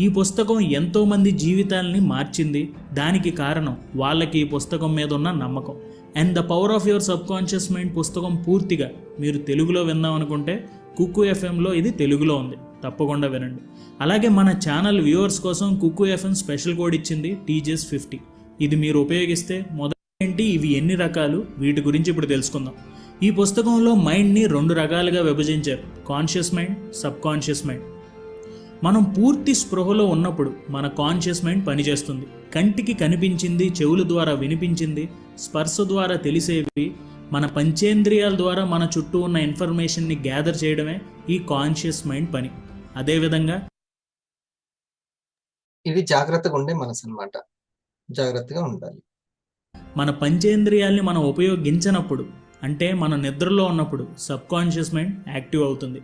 ఈ పుస్తకం ఎంతోమంది జీవితాలని మార్చింది. దానికి కారణం వాళ్ళకి ఈ పుస్తకం మీద ఉన్న నమ్మకం. And the power of your subconscious mind పుస్తకం పూర్తిగా మీరు తెలుగులో విందాం అనుకుంటే కుక్కు ఎఫ్ఎంలో ఇది తెలుగులో ఉంది, తప్పకుండా వినండి. అలాగే మన ఛానల్ వ్యూవర్స్ కోసం కుక్కు ఎఫ్ఎం స్పెషల్ కోడ్ ఇచ్చింది TJS50. ఇది మీరు ఉపయోగిస్తే మొదటి ఇవి ఎన్ని రకాలు, వీటి గురించి ఇప్పుడు తెలుసుకుందాం. ఈ పుస్తకంలో మైండ్ని 2 రకాలుగా విభజించారు, conscious mind, sub conscious mind. మనం పూర్తి స్పృహలో ఉన్నప్పుడు మన కాన్షియస్ మైండ్ పనిచేస్తుంది. కంటికి కనిపించింది, చెవుల ద్వారా వినిపించింది, స్పర్శ ద్వారా తెలిసేవి, మన పంచేంద్రియాల ద్వారా మన చుట్టూ ఉన్న ఇన్ఫర్మేషన్ని గ్యాదర్ చేయడమే ఈ కాన్షియస్ మైండ్ పని. అదేవిధంగా ఇది జాగ్రత్తగా ఉండే మనసు అన్నమాట. జాగ్రత్తగా ఉండాలి. మన పంచేంద్రియాల్ని మనం ఉపయోగించనప్పుడు, అంటే మన నిద్రలో ఉన్నప్పుడు సబ్ కాన్షియస్ మైండ్ యాక్టివ్ అవుతుంది.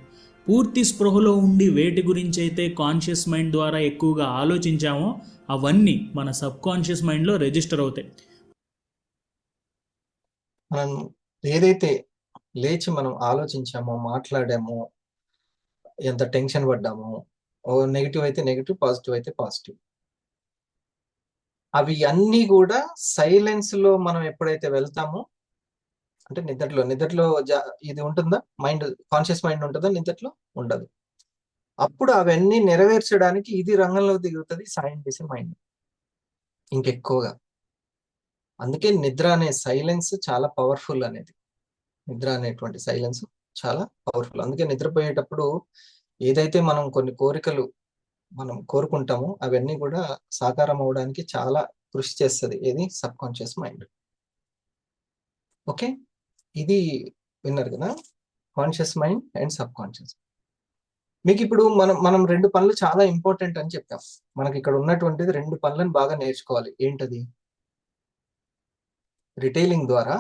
పూర్తి స్పృహలో ఉండి వేటి గురించి అయితే కాన్షియస్ మైండ్ ద్వారా ఎక్కువగా ఆలోచించామో అవన్నీ మన సబ్ కాన్షియస్ మైండ్లో రిజిస్టర్ అవుతాయి. మనం ఏదైతే లేచి మనం ఆలోచించామో, మాట్లాడామో, ఎంత టెన్షన్ పడ్డామో, నెగిటివ్ అయితే నెగిటివ్, పాజిటివ్ అయితే పాజిటివ్, అవి అన్నీ కూడా సైలెన్స్ లో మనం ఎప్పుడైతే వెళ్తామో, అంటే నిద్రలో ఇది ఉంటుందా, మైండ్ కాన్షియస్ మైండ్ ఉంటుందా, నిద్రలో ఉండదు. అప్పుడు అవన్నీ నెరవేర్చడానికి ఇది రంగంలో దిగుతుంది సాయం చేసే మైండ్ ఇంకెక్కువగా. అందుకే నిద్ర అనే సైలెన్స్ చాలా పవర్ఫుల్ అనేది. నిద్ర అనేటువంటి సైలెన్స్ చాలా పవర్ఫుల్. అందుకే నిద్రపోయేటప్పుడు ఏదైతే మనం కొన్ని కోరికలు మనం కోరుకుంటామో అవన్నీ కూడా సాకారం అవడానికి చాలా కృషి చేస్తుంది ఏది, సబ్ కాన్షియస్ మైండ్. ఓకే, ఇది విన్నారు కదా, conscious mind and sub conscious. మీకు ఇప్పుడు మనం 2 పనులు చాలా ఇంపార్టెంట్ అని చెప్పాం. మనకి ఇక్కడ ఉన్నటువంటిది 2 పనులను బాగా నేర్చుకోవాలి. ఏంటది? రిటైలింగ్ ద్వారా,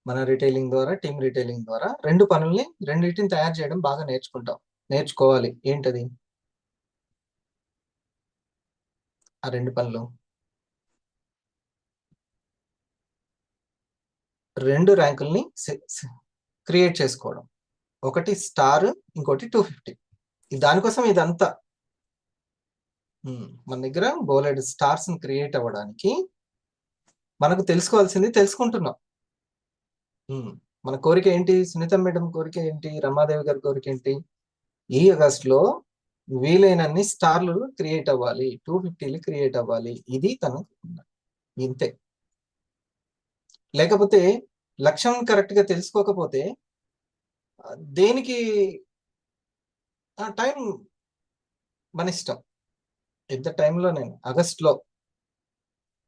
మన రిటైలింగ్ ద్వారా, టీమ్ రిటైలింగ్ ద్వారా 2 పనుల్ని, రెండింటిని తయారు చేయడం బాగా నేర్చుకోవాలి. ఏంటది? ఆ 2 పనులు 2 ర్యాంకుల్ని క్రియేట్ చేసుకోవడం. ఒకటి స్టార్, ఇంకోటి 250. దానికోసం ఇదంతా మన దగ్గర బోలెడ్ స్టార్స్ క్రియేట్ అవ్వడానికి మనకు తెలుసుకోవాల్సింది తెలుసుకుంటున్నాం. మన కోరిక ఏంటి? సునీత మేడం కోరిక ఏంటి? రమాదేవి గారి కోరిక ఏంటి? ఈ ఆగస్టులో వీలైనన్ని స్టార్లు క్రియేట్ అవ్వాలి, 250లు క్రియేట్ అవ్వాలి. ఇది తను ఇంతే. లేకపోతే లక్ష్యం కరెక్ట్ గా తెలుసుకోకపోతే దేనికి టైం మన ఇష్టం. ఎంత టైంలో నేను ఆగస్టులో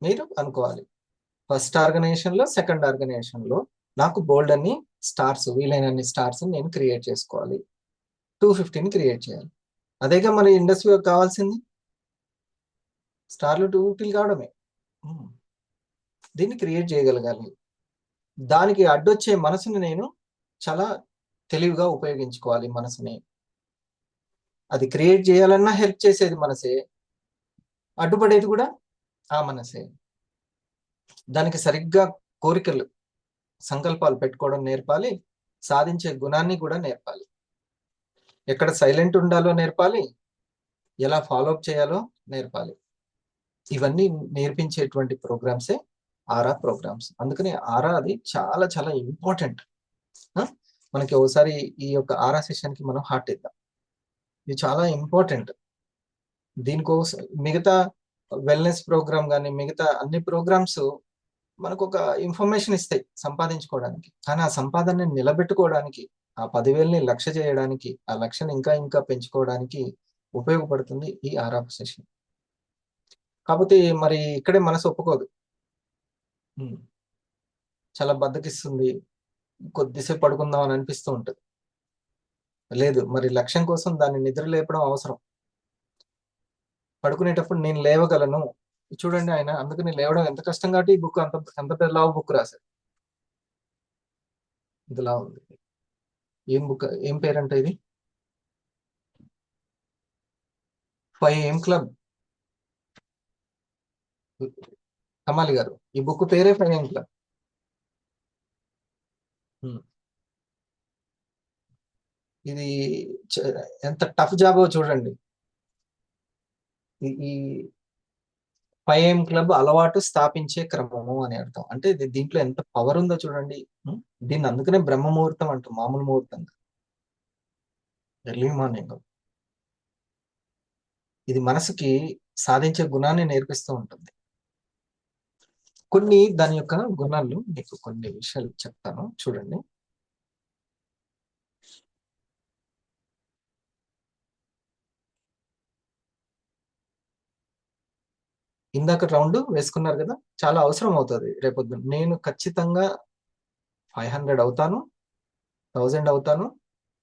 మీరు అనుకోవాలి, ఫస్ట్ ఆర్గనైజేషన్ లో, సెకండ్ ఆర్గనైజేషన్ లో నాకు బోల్డ్ అన్ని స్టార్స్, వీలైనన్ని స్టార్స్ నేను క్రియేట్ చేసుకోవాలి, 250ని క్రియేట్ చేయాలి. అదేగా మన ఇండస్ట్రీ కావాల్సింది, స్టార్లు 250 కావడమే. దీన్ని క్రియేట్ చేయగలగాలి. దానికి అడ్డొచ్చే మనసుని నేను చాలా తెలివిగా ఉపయోగించుకోవాలి. మనసుని అది క్రియేట్ చేయాలన్నా హెల్ప్ చేసేది మనసే, అడ్డుపడేది కూడా ఆ మనసే. దానికి సరిగ్గా కోరికలు, సంకల్పాలు పెట్టుకోవడం నేర్పాలి, సాధించే గుణాన్ని కూడా నేర్పాలి, ఎక్కడ సైలెంట్ ఉండాలో నేర్పాలి, ఎలా ఫాలోఅప్ చేయాలో నేర్పాలి. ఇవన్నీ నేర్పించేటువంటి ప్రోగ్రామ్సే ఆరా ప్రోగ్రామ్స్. అందుకని ఆరా అది చాలా చాలా ఇంపార్టెంట్. మనకి ఒకసారి ఈ యొక్క ఆరా సెషన్కి మనం హార్ట్ ఇద్దాం. ఇది చాలా ఇంపార్టెంట్. దీనికోసం మిగతా వెల్నెస్ ప్రోగ్రామ్ కానీ మిగతా అన్ని ప్రోగ్రామ్స్ మనకు ఒక ఇన్ఫర్మేషన్ ఇస్తాయి సంపాదించుకోవడానికి, కానీ ఆ సంపాదనని నిలబెట్టుకోవడానికి, ఆ 10,000ని లక్ష చేయడానికి, ఆ లక్షని ఇంకా ఇంకా పెంచుకోవడానికి ఉపయోగపడుతుంది ఈ ఆరా సెషన్. కాకపోతే మరి ఇక్కడే మనసు ఒప్పుకోదు, చాలా బద్దకిస్తుంది, కొద్దిసేపు పడుకుందాం అని అనిపిస్తూ ఉంటుంది. లేదు, మరి లక్ష్యం కోసం దాన్ని నిద్ర లేపడం అవసరం. పడుకునేటప్పుడు నేను లేవగలను. చూడండి ఆయన, అందుకని లేవడం ఎంత కష్టం కాబట్టి ఈ బుక్ అంత పెద్ద లావు బుక్ రాశారు. ఇంతలా ఉంది. ఏం బుక్, ఏం పేరంట ఇది? 5 AM క్లబ్. కమాలి గారు, ఈ బుక్ పేరే 5 AM క్లబ్. ఇది ఎంత టఫ్ జాబో చూడండి. ఈ 5 AM క్లబ్ అలవాటు స్థాపించే క్రమము అని అర్థం. అంటే దీంట్లో ఎంత పవర్ ఉందో చూడండి. దీన్ని అందుకనే బ్రహ్మ ముహూర్తం అంటాం, మామూలు ముహూర్తం, ఎర్లీ మార్నింగ్. ఇది మనసుకి సాధించే గుణాన్ని నేర్పిస్తూ ఉంటుంది. కొన్ని దాని యొక్క గుణాలు మీకు కొన్ని విషయాలు చెప్తాను, చూడండి. ఇందాక రౌండ్ వేసుకున్నారు కదా, చాలా అవసరం అవుతుంది రేపొద్దున. నేను ఖచ్చితంగా 500 అవుతాను, 1000 అవుతాను,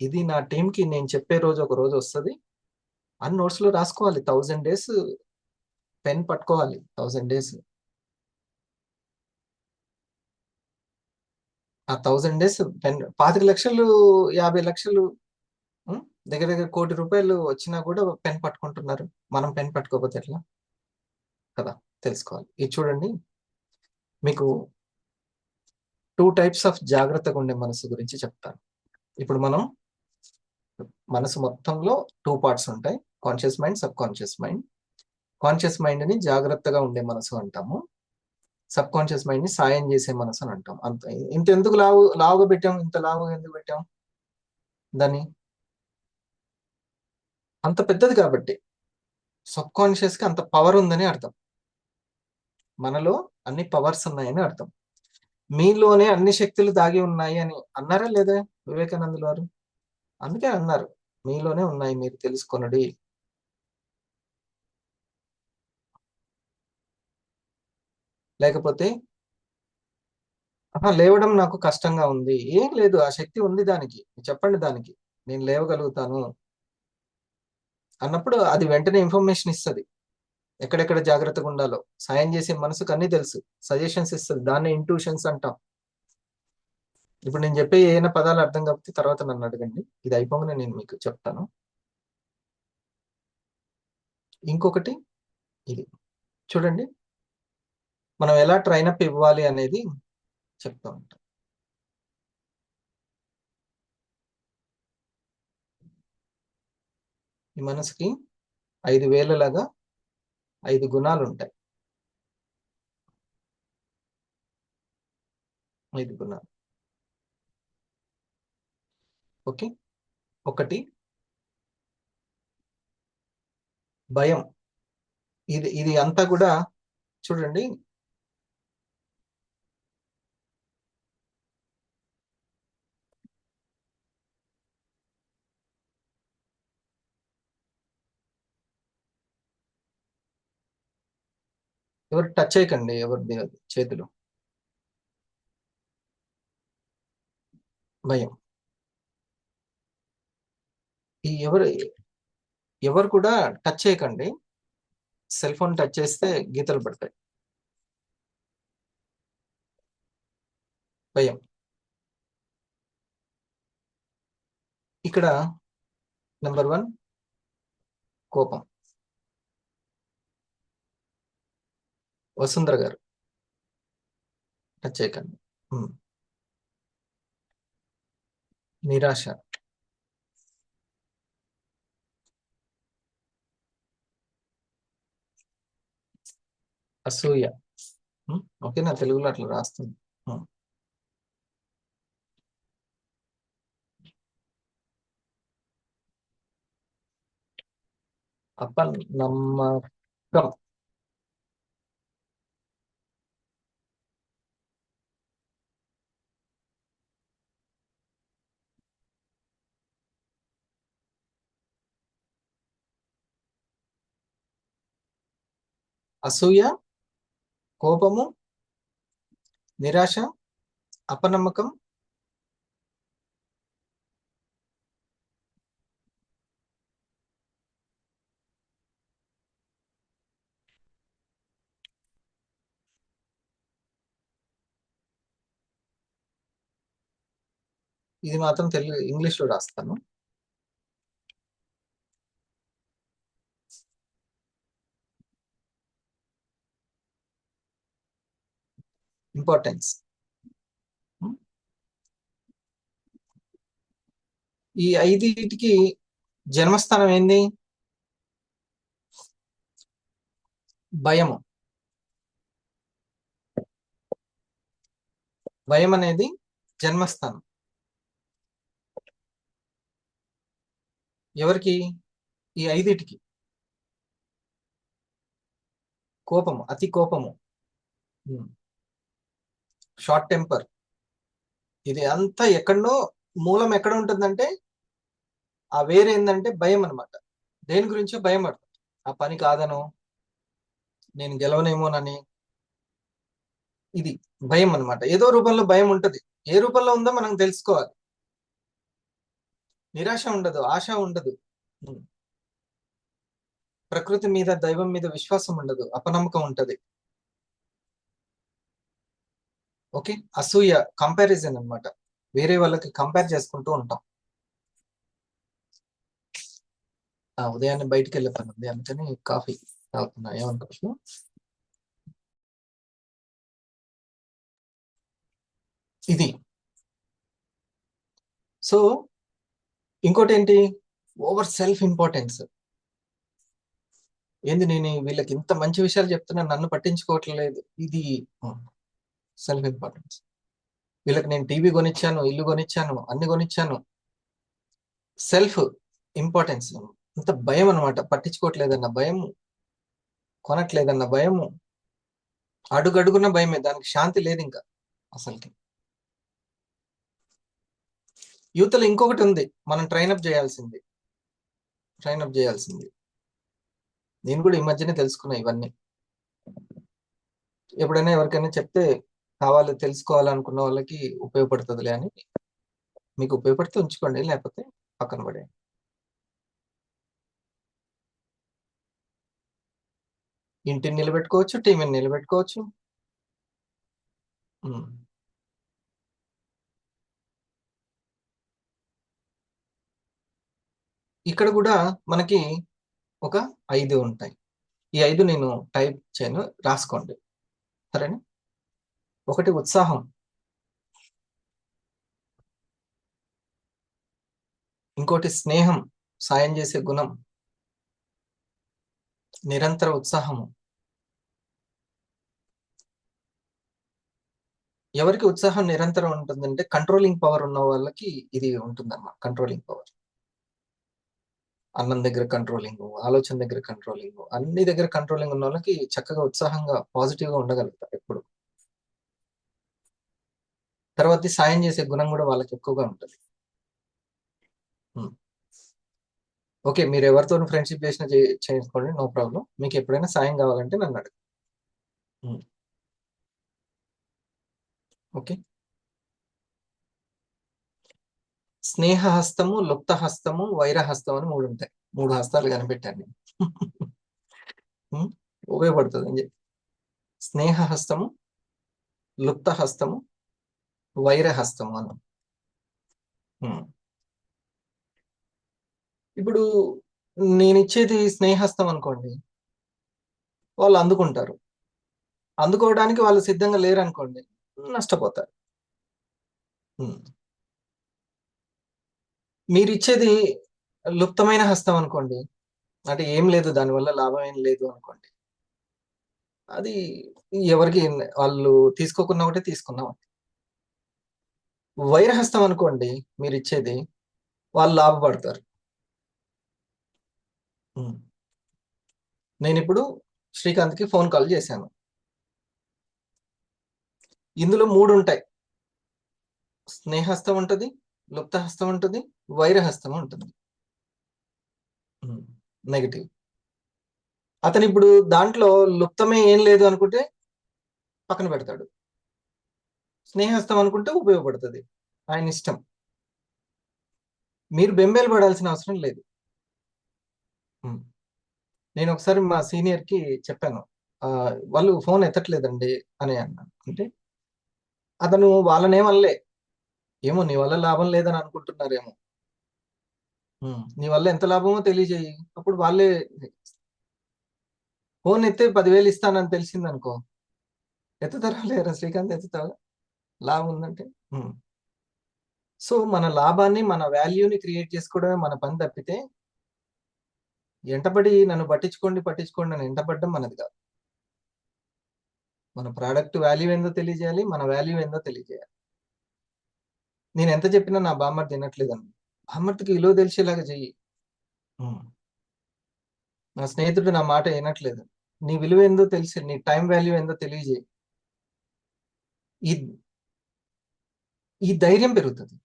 ఇది నా టీంకి నేను చెప్పే రోజు ఒక రోజు వస్తుంది అని నోట్స్ లో రాసుకోవాలి. 1000 days పెన్ పట్టుకోవాలి. 1000 days, ఆ 1000 days పెన్ 25 లక్షలు 50 లక్షలు దగ్గర దగ్గర 1 కోటి రూపాయలు వచ్చినా కూడా పెన్ పట్టుకుంటున్నారు. మనం పెన్ పట్టుకోకపోతే ఎట్లా కదా, తెలుసుకోవాలి. ఇది చూడండి, మీకు 2 types ఆఫ్ జాగ్రత్తగా ఉండే మనసు గురించి చెప్తాను. ఇప్పుడు మనం మనసు మొత్తంలో 2 parts ఉంటాయి, conscious mind, sub conscious mind. Conscious mind ని జాగ్రత్తగా ఉండే మనసు అంటాము, సబ్ కాన్షియస్ మైండ్ ని సాయం చేసే మనసు అని అంటాం. అంత ఇంత ఎందుకు లావుగా పెట్టాం, ఇంత లావుగా ఎందుకు పెట్టాం దాన్ని? అంత పెద్దది కాబట్టి, సబ్ కాన్షియస్ కి అంత పవర్ ఉందని అర్థం. మనలో అన్ని పవర్స్ ఉన్నాయని అర్థం. మీలోనే అన్ని శక్తులు దాగి ఉన్నాయి అని అన్నారా లేదా వివేకానందుల వారు? అందుకే అన్నారు, మీలోనే ఉన్నాయి, మీరు తెలుసుకొనడి. లేకపోతే లేవడం నాకు కష్టంగా ఉంది, ఏం లేదు, ఆ శక్తి ఉంది దానికి, చెప్పండి దానికి నేను లేవగలుగుతాను అన్నప్పుడు అది వెంటనే ఇన్ఫర్మేషన్ ఇస్తుంది, ఎక్కడెక్కడ జాగ్రత్తగా ఉండాలో. సాయం చేసే మనసుకు అన్ని తెలుసు, సజెషన్స్ ఇస్తుంది. దాన్ని ఇంట్యూషన్స్ అంటాం. ఇప్పుడు నేను చెప్పే ఏమైనా పదాలు అర్థం కాకపోతే తర్వాత నన్ను అడగండి, ఇది అయిపోగానే నేను మీకు చెప్తాను. ఇంకొకటి ఇది, చూడండి, మనం ఎలా ట్రైనప్ ఇవ్వాలి అనేది చెప్తూ ఉంటాం. ఈ మనసుకి 5,000 లాగా 5 గుణాలు ఉంటాయి. 5 గుణాలు. ఓకే. ఒకటి భయం. ఇది అంతా కూడా చూడండి, ఎవరు టచ్ చేయకండి, ఎవరిది అది చేతులు. భయం. ఈ ఎవరు కూడా టచ్ చేయకండి. సెల్ ఫోన్ టచ్ చేస్తే గీతలు పడతాయి. భయం. ఇక్కడ నెంబర్ 1 కోపం. వసుంధర గారు టచ్ చేయకండి. నిరాశ. అసూయ. ఓకే, నా తెలుగులో అట్లా రాస్తుంది. అపనమ్మకం. అసూయ, కోపము, నిరాశ, అపనమ్మకం, ఇది మాత్రం తెలుగు ఇంగ్లీష్లో రాస్తాను. ఇంపార్టెన్స్. ఈ 5టికి జన్మస్థానం ఏంది? భయము. భయం అనేది జన్మస్థానం. ఎవరికి? ఈ 5టికి. కోపము, అతి కోపము, షార్ట్ టెంపర్. ఇది అంతా ఎక్కడో మూలం ఎక్కడ ఉంటుందంటే ఆ వేరేందంటే భయం అనమాట. దేని గురించో భయం పడుతుంది. ఆ పని కాదనో, నేను గెలవనేమోనని. ఇది భయం అనమాట. ఏదో రూపంలో భయం ఉంటది. ఏ రూపంలో ఉందో మనం తెలుసుకోవాలి. నిరాశ ఉండదు, ఆశ ఉండదు, ప్రకృతి మీద దైవం మీద విశ్వాసం ఉండదు, అపనమ్మకం ఉంటది. ఓకే. అసూయ, కంపారిజన్ అన్నమాట. వేరే వాళ్ళకి కంపేర్ చేసుకుంటూ ఉంటాం. ఉదయాన్నే బయటికి వెళ్ళే పని ఉంది, అందుకని కాఫీ తాగుతున్నా. ఏమనుకోవచ్చు. ఇది. సో ఇంకోటి ఏంటి? Over self importance. ఏంది, నేను వీళ్ళకి ఇంత మంచి విషయాలు చెప్తున్నా, నన్ను పట్టించుకోవట్లేదు. ఇది సెల్ఫ్ ఇంపార్టెన్స్. వీళ్ళకి నేను టీవీ కొనిచ్చాను, ఇల్లు కొనిచ్చాను, అన్ని కొనిచ్చాను. Self importance. అంత భయం అనమాట. పట్టించుకోవట్లేదన్న భయం, కొనట్లేదన్న భయము, అడుగడుగున్న భయమే. దానికి శాంతి లేదు ఇంకా అసలుకి. యూత్లో ఇంకొకటి ఉంది, మనం ట్రైనప్ చేయాల్సింది. నేను కూడా ఈ మధ్యనే తెలుసుకున్నా ఇవన్నీ. ఎప్పుడైనా ఎవరికైనా చెప్తే కావాలి, తెలుసుకోవాలనుకున్న వాళ్ళకి ఉపయోగపడుతుందిలే అని. మీకు ఉపయోగపడితే ఉంచుకోండి, లేకపోతే పక్కన పడేయండి. ఇంటిని నిలబెట్టుకోవచ్చు, టీంని నిలబెట్టుకోవచ్చు. ఇక్కడ కూడా మనకి ఒక 5 ఉంటాయి. ఈ 5 నేను టైప్ చేయను, రాసుకోండి. సరేనా? ఒకటి ఉత్సాహం, ఇంకోటి స్నేహం, సాయం చేసే గుణం, నిరంతర ఉత్సాహము. ఎవరికి ఉత్సాహం నిరంతరం ఉంటుందంటే కంట్రోలింగ్ పవర్ ఉన్న వాళ్ళకి ఇది ఉంటుందన్నమాట. కంట్రోలింగ్ పవర్, అన్నం దగ్గర కంట్రోలింగ్, ఆలోచన దగ్గర కంట్రోలింగ్, అన్ని దగ్గర కంట్రోలింగ్ ఉన్న వాళ్ళకి చక్కగా ఉత్సాహంగా పాజిటివ్ గా ఉండగలుగుతారు ఎప్పుడు. తర్వాత సాయం చేసే గుణం కూడా వాళ్ళకి ఎక్కువగా ఉంటుంది. ఓకే, మీరు ఎవరితో ఫ్రెండ్షిప్ చేసినా చేసుకోండి, నో ప్రాబ్లం. మీకు ఎప్పుడైనా సాయం కావాలంటే నన్ను అడగండి. ఓకే. స్నేహహస్తము, లుప్తహస్తము, వైరహస్తం అని 3 ఉంటాయి. 3 హస్తాలు కనిపెట్టాను నేను. ఉపయోగపడుతుంది అని చెప్పి. స్నేహహస్తము, లుప్తహస్తము, వైరహస్తము అన్న. ఇప్పుడు నేను ఇచ్చేది స్నేహస్తం అనుకోండి, వాళ్ళు అందుకుంటారు. అందుకోవడానికి వాళ్ళు సిద్ధంగా లేరు అనుకోండి, నష్టపోతారు. మీరు ఇచ్చేది లుప్తమైన హస్తం అనుకోండి, అంటే ఏం లేదు, దానివల్ల లాభం ఏం లేదు అనుకోండి, అది ఎవరికి వాళ్ళు తీసుకోకున్నా ఒకటే, తీసుకున్నా ఒకటే. వైరహస్తం అనుకోండి మీరు ఇచ్చేది, వాళ్ళు లాభపడతారు. నేను ఇప్పుడు శ్రీకాంత్కి ఫోన్ కాల్ చేశాను, ఇందులో 3 ఉంటాయి. స్నేహస్తం ఉంటుంది, లుప్తహస్తం ఉంటుంది, వైరహస్తం ఉంటుంది. నెగటివ్. అతను ఇప్పుడు దాంట్లో లుప్తమే ఏం లేదు అనుకుంటే పక్కన పెడతాడు, స్నేహస్తం అనుకుంటే ఉపయోగపడుతుంది. ఆయన ఇష్టం. మీరు బెంబేలు పడాల్సిన అవసరం లేదు. నేను ఒకసారి మా సీనియర్కి చెప్పాను, వాళ్ళు ఫోన్ ఎత్తట్లేదండి అని అన్నాను. అంటే అతను వాళ్ళనేమనలే, ఏమో నీ వల్ల లాభం లేదని అనుకుంటున్నారేమో, నీ వల్ల ఎంత లాభమో తెలియజేయి, అప్పుడు వాళ్ళే. ఫోన్ ఎత్తే 10,000 ఇస్తానని తెలిసింది అనుకో, ఎత్తుతారా లేరా శ్రీకాంత్? ఎత్తుతావా? లాభం ఉందంటే. సో మన లాభాన్ని, మన వాల్యూని క్రియేట్ చేసుకోవడమే మన పని తప్పితే, ఎంటబడి నన్ను పట్టించుకోండి అని ఎంటపడడం మనది కాదు. మన ప్రోడక్ట్ వాల్యూ ఏందో తెలియజేయాలి, మన వాల్యూ ఏందో తెలియజేయాలి. నేను ఎంత చెప్పినా నా బామ్మర్ది తినట్లేదని, బామ్మర్దికి విలువ తెలిసేలాగా చెయ్యి. నా స్నేహితుడు నా మాట వినట్లేదు, నీ విలువ ఏందో తెలిసి, నీ టైం వాల్యూ ఏందో తెలియజేయి. ఈ ధైర్యం పెరుగుతుంది.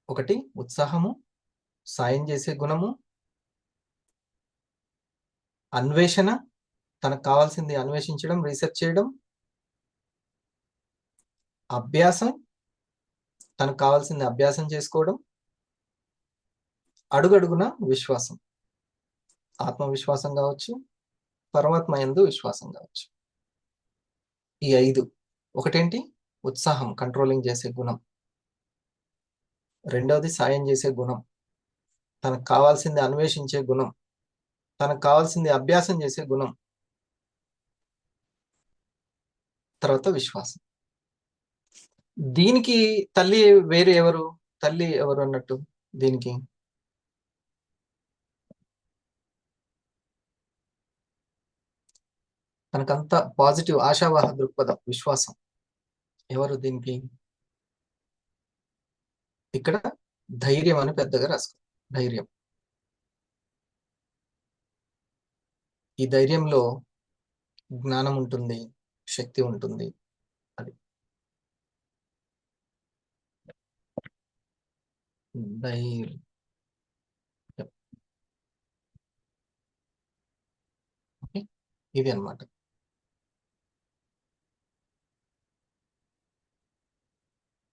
ఒకటి ఉత్సాహము, సాయం చేసే గుణము, అన్వేషణ, తనకు కావాల్సింది అన్వేషించడం, రీసెర్చ్ చేయడం, అభ్యాసం, తనకు కావాల్సింది అభ్యాసం చేసుకోవడం, అడుగడుగున విశ్వాసం, ఆత్మవిశ్వాసం కావచ్చు, పరమాత్మ యందు విశ్వాసం కావచ్చు. ఈ 5. ఒకటేంటి? ఉత్సాహం, కంట్రోలింగ్ చేసే గుణం. రెండవది సాయం చేసే గుణం, తనకు కావాల్సింది అన్వేషించే గుణం, తనకు కావాల్సింది అభ్యాసం చేసే గుణం, తర్వాత విశ్వాసం. దీనికి తల్లి వేరే ఎవరు? తల్లి ఎవరు అన్నట్టు దీనికి? తనకంత పాజిటివ్ ఆశావాహ దృక్పథం, విశ్వాసం. ఎవరు దీనికి? ఇక్కడ ధైర్యం అని పెద్దగా రాసుకో. ధైర్యం. ఈ ధైర్యంలో జ్ఞానం ఉంటుంది, శక్తి ఉంటుంది. అది ధైర్యం. ఇది అన్నమాట.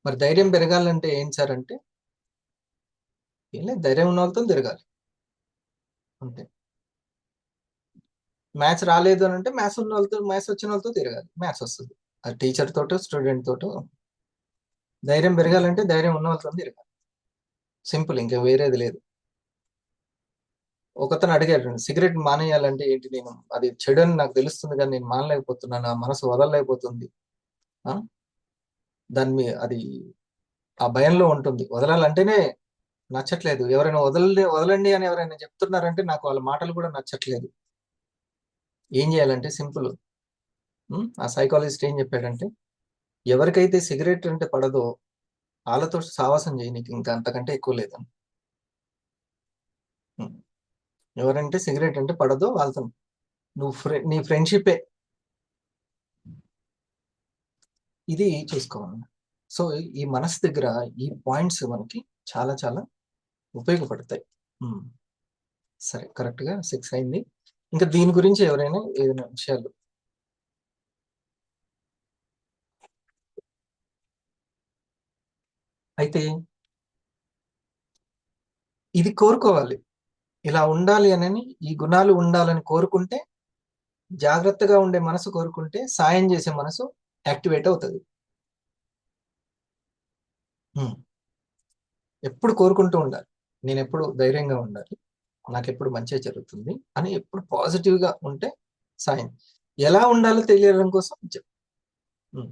మరి ధైర్యం పెరగాలంటే ఏం సార్ అంటే, ఏం లేదు, ధైర్యం ఉన్న వాళ్ళతో తిరగాలి అంతే. మ్యాథ్స్ రాలేదు అని అంటే మ్యాథ్స్ ఉన్న వాళ్ళతో, మ్యాథ్స్ వచ్చిన వాళ్ళతో తిరగాలి, మ్యాథ్స్ వస్తుంది. అది టీచర్ తోటో స్టూడెంట్ తోటో. ధైర్యం పెరగాలంటే ధైర్యం ఉన్న వాళ్ళతో తిరగాలి. సింపుల్, ఇంకా వేరేది లేదు. ఒకతను అడిగాడు, సిగరెట్ మానేయాలంటే ఏంటి, నేను అది చెడు అని నాకు తెలుస్తుంది కానీ నేను మానలేకపోతున్నాను, నా మనసు వదలలేకపోతుంది. ఆ? దాని మీ అది ఆ భయంలో ఉంటుంది, వదలాలంటేనే నచ్చట్లేదు. ఎవరైనా వదలండి అని ఎవరైనా చెప్తున్నారంటే నాకు వాళ్ళ మాటలు కూడా నచ్చట్లేదు. ఏం చేయాలంటే సింపుల్. ఆ సైకాలజిస్ట్ ఏం చెప్పాడంటే, ఎవరికైతే సిగరెట్ అంటే పడదో వాళ్ళతో సావాసం చేయి, నీకు ఇంకా అంతకంటే ఎక్కువ లేదని. ఉమ్. ఎవరంటే సిగరెట్ అంటే పడదో వాళ్ళతో నీ ఫ్రెండ్షిపే ఇది చూసుకోవాలి. సో ఈ మనసు దగ్గర ఈ పాయింట్స్ మనకి చాలా చాలా ఉపయోగపడతాయి. ఉమ్. సరే, కరెక్ట్ గా 6 అయింది. ఇంకా దీని గురించి ఎవరైనా ఏదైనా విషయాలు? అయితే ఇది కోరుకోవాలి, ఇలా ఉండాలి అని, ఈ గుణాలు ఉండాలని కోరుకుంటే, జాగ్రత్తగా ఉండే మనసు కోరుకుంటే సాయం చేసే మనసు యాక్టివేట్ అవుతుంది. ఎప్పుడు కోరుకుంటూ ఉండాలి, నేను ఎప్పుడు ధైర్యంగా ఉండాలి, నాకు ఎప్పుడు మంచిగా జరుగుతుంది అని ఎప్పుడు పాజిటివ్ గా ఉంటే సాయం. ఎలా ఉండాలో తెలియడం కోసం ఉమ్,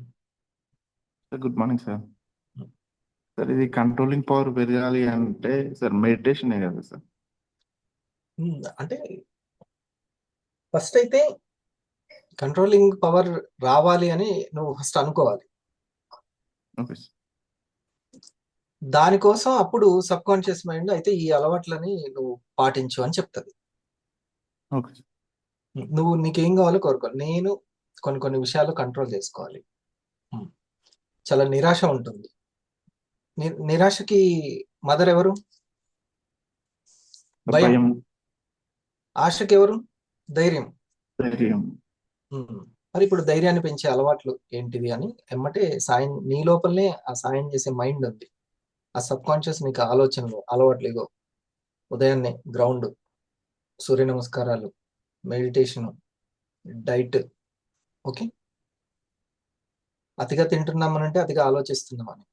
సార్ గుడ్ మార్నింగ్ సార్. ఉమ్. సార్ ఇది కంట్రోలింగ్ పవర్ పెరగాలి అంటే సార్ మెడిటేషనే కదా సార్? అంటే ఫస్ట్ అయితే కంట్రోలింగ్ పవర్ రావాలి అని నువ్వు ఫస్ట్ అనుకోవాలి. Okay sir. దానికోసం అప్పుడు సబ్ కాన్షియస్ మైండ్ అయితే ఈ అలవాట్లని నువ్వు పాటించు అని చెప్తుంది. Okay sir. నువ్వు నీకేం కావాలో కోరుకోవాలి. నేను కొన్ని కొన్ని విషయాలు కంట్రోల్ చేసుకోవాలి. చాలా నిరాశ ఉంటుంది. నిరాశకి మదర్ ఎవరు? భయం. భయం. ఆశకి ఎవరు? ధైర్యం. ధైర్యం. మరి ఇప్పుడు ధైర్యాన్ని పెంచే అలవాట్లు ఏంటిది అని ఎమ్మటే సాయం, నీ లోపలనే ఆ సాయం చేసే మైండ్ ఉంది. ఆ సబ్ కాన్షియస్ నీకు ఆలోచనలు, అలవాట్లు ఇగో ఉదయాన్నే గ్రౌండ్, సూర్య నమస్కారాలు, మెడిటేషన్, డైట్. ఓకే, అతిగా తింటున్నామనంటే అతిగా ఆలోచిస్తున్నామని.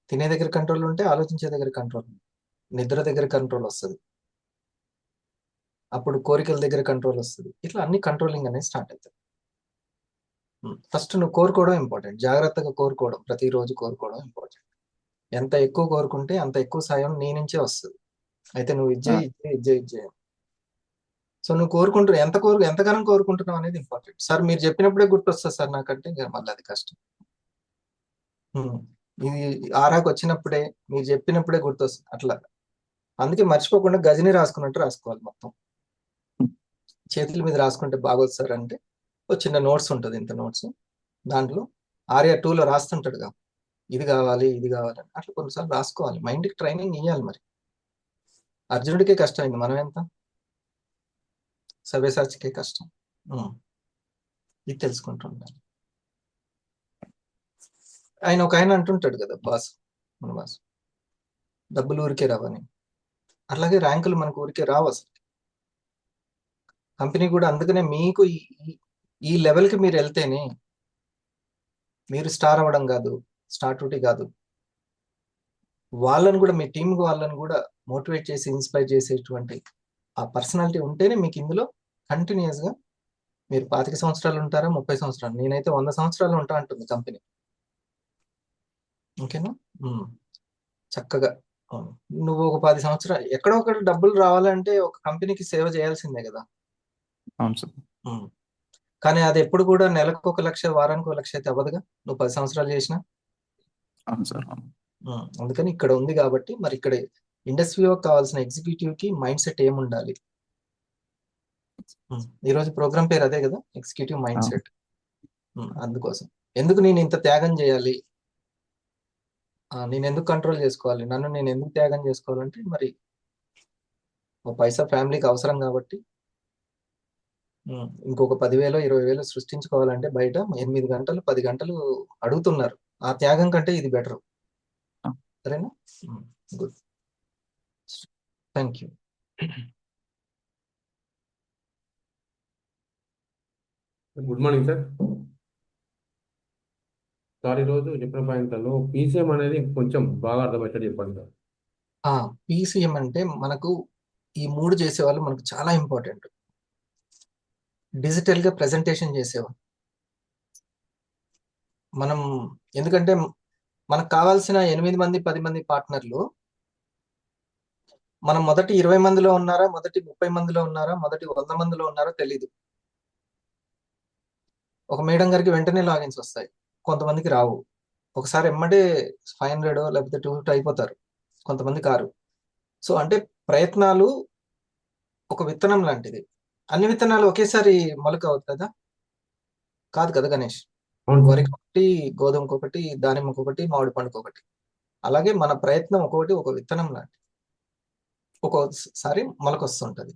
తినే దగ్గర కంట్రోల్ ఉంటే ఆలోచించే దగ్గర కంట్రోల్, నిద్ర దగ్గర కంట్రోల్ వస్తుంది, అప్పుడు కోరికల దగ్గర కంట్రోల్ వస్తుంది. ఇట్లా అన్ని కంట్రోలింగ్ అనేది స్టార్ట్ అవుతుంది. ఫస్ట్ నువ్వు కోరుకోవడం ఇంపార్టెంట్, జాగ్రత్తగా కోరుకోవడం, ప్రతిరోజు కోరుకోవడం ఇంపార్టెంట్. ఎంత ఎక్కువ కోరుకుంటే అంత ఎక్కువ సాయం నీ నుంచే వస్తుంది. అయితే నువ్వు ఇజ్జే. సో నువ్వు ఎంతగానో కోరుకుంటున్నావు అనేది ఇంపార్టెంట్. సార్ మీరు చెప్పినప్పుడే గుర్తొస్తుంది సార్ నాకంటే, ఇంకా మళ్ళీ అది కష్టం. ఇది ఆరాకు వచ్చినప్పుడే, మీరు చెప్పినప్పుడే గుర్తొస్తుంది అట్లా. అందుకే మర్చిపోకుండా గజని రాసుకున్నట్టు రాసుకోవాలి మొత్తం. చేతుల మీద రాసుకుంటే బాగోదు సార్ అంటే ఒక చిన్న నోట్స్ ఉంటుంది, ఇంత నోట్స్, దాంట్లో ఆర్యా 2లో రాస్తుంటాడుగా, ఇది కావాలి ఇది కావాలని. అట్లా కొన్నిసార్లు రాసుకోవాలి, మైండ్కి ట్రైనింగ్ ఇవ్వాలి. మరి అర్జునుడికే కష్టమైంది, మనం ఎంత? సవ్యసాచికే కష్టం. ఇది తెలుసుకుంటూ ఉండాలి. ఒక ఆయన అంటుంటాడు కదా, మన బాస్, డబ్బులు ఊరికే రావని. అట్లాగే ర్యాంకులు మనకు ఊరికే రావు అసలు. కంపెనీ కూడా అందుకనే మీకు ఈ లెవెల్కి మీరు వెళ్తేనే మీరు స్టార్ అవ్వడం కాదు, స్టార్ డ్యూటీ కాదు, వాళ్ళని కూడా, మీ టీం వాళ్ళని కూడా మోటివేట్ చేసి ఇన్స్పైర్ చేసేటువంటి ఆ పర్సనాలిటీ ఉంటేనే మీకు ఇందులో కంటిన్యూస్ గా మీరు 25 సంవత్సరాలు ఉంటారా, 30 సంవత్సరాలు, నేనైతే 100 సంవత్సరాలు ఉంటా అంటుంది కంపెనీ. ఓకేనా? చక్కగా నువ్వు ఒక 10 సంవత్సరాలు ఎక్కడో ఒకటి డబ్బులు రావాలంటే ఒక కంపెనీకి సేవ చేయాల్సిందే కదా. అవును సార్. కానీ అది ఎప్పుడు కూడా నెలకు 1 లక్ష, వారానికి 1 లక్ష అయితే అవ్వదుగా, నువ్వు 10 సంవత్సరాలు చేసినా. అవును సార్. అందుకని ఇక్కడ ఉంది కాబట్టి, మరి ఇక్కడ ఇండస్ట్రీలో కావాల్సిన ఎగ్జిక్యూటివ్ కి మైండ్ సెట్ ఏముండాలి? ఈరోజు ప్రోగ్రామ్ పేరు అదే కదా, ఎగ్జిక్యూటివ్ మైండ్ సెట్. అందుకోసం ఎందుకు నేను ఇంత త్యాగం చేయాలి, నేను ఎందుకు కంట్రోల్ చేసుకోవాలి, నన్ను నేను ఎందుకు త్యాగం చేసుకోవాలంటే, మరి ఒక పైసా ఫ్యామిలీకి అవసరం కాబట్టి ఇంకొక 10,000 20,000 సృష్టించుకోవాలంటే బయట 8 గంటలు 10 గంటలు అడుగుతున్నారు. ఆ త్యాగం కంటే ఇది బెటర్. సరేనా? Good, thank you. Good morning sir. Sir ఈరోజు చెప్పిన పాయింట్లలో పీసీఎం అనేది కొంచెం బాగా అర్థమయ్యేటట్టు చెప్పండి సార్. పీసీఎం అంటే మనకు ఈ 3 చేసేవాళ్ళు మనకు చాలా ఇంపార్టెంట్. డిజిటల్గా ప్రెజెంటేషన్ చేసేవాళ్ళు మనం, ఎందుకంటే మనకు కావాల్సిన 8 మంది 10 మంది పార్ట్నర్లు మనం మొదటి 20 మందిలో ఉన్నారా, మొదటి 30 మందిలో ఉన్నారా, మొదటి 100 మందిలో ఉన్నారో తెలీదు. ఒక మేడం గారికి వెంటనే లాగిన్స్ వస్తాయి, కొంతమందికి రావు. ఒకసారి ఎమ్మటే 500 లేకపోతే 250 అయిపోతారు, కొంతమంది కారు. సో అంటే ప్రయత్నాలు ఒక విత్తనం లాంటిది. అన్ని విత్తనాలు ఒకేసారి మొలక అవుతుంది కదా, కాదు కదా గణేష్? అవును సార్. వరికి ఒకటి, గోధుమకు ఒకటి, దానిమ్మకు ఒకటి, మామిడి పండుకు ఒకటి. అలాగే మన ప్రయత్నం ఒక్కొక్కటి ఒక విత్తనం లాంటిది, ఒక్కోసారి మొలక వస్తుంటది.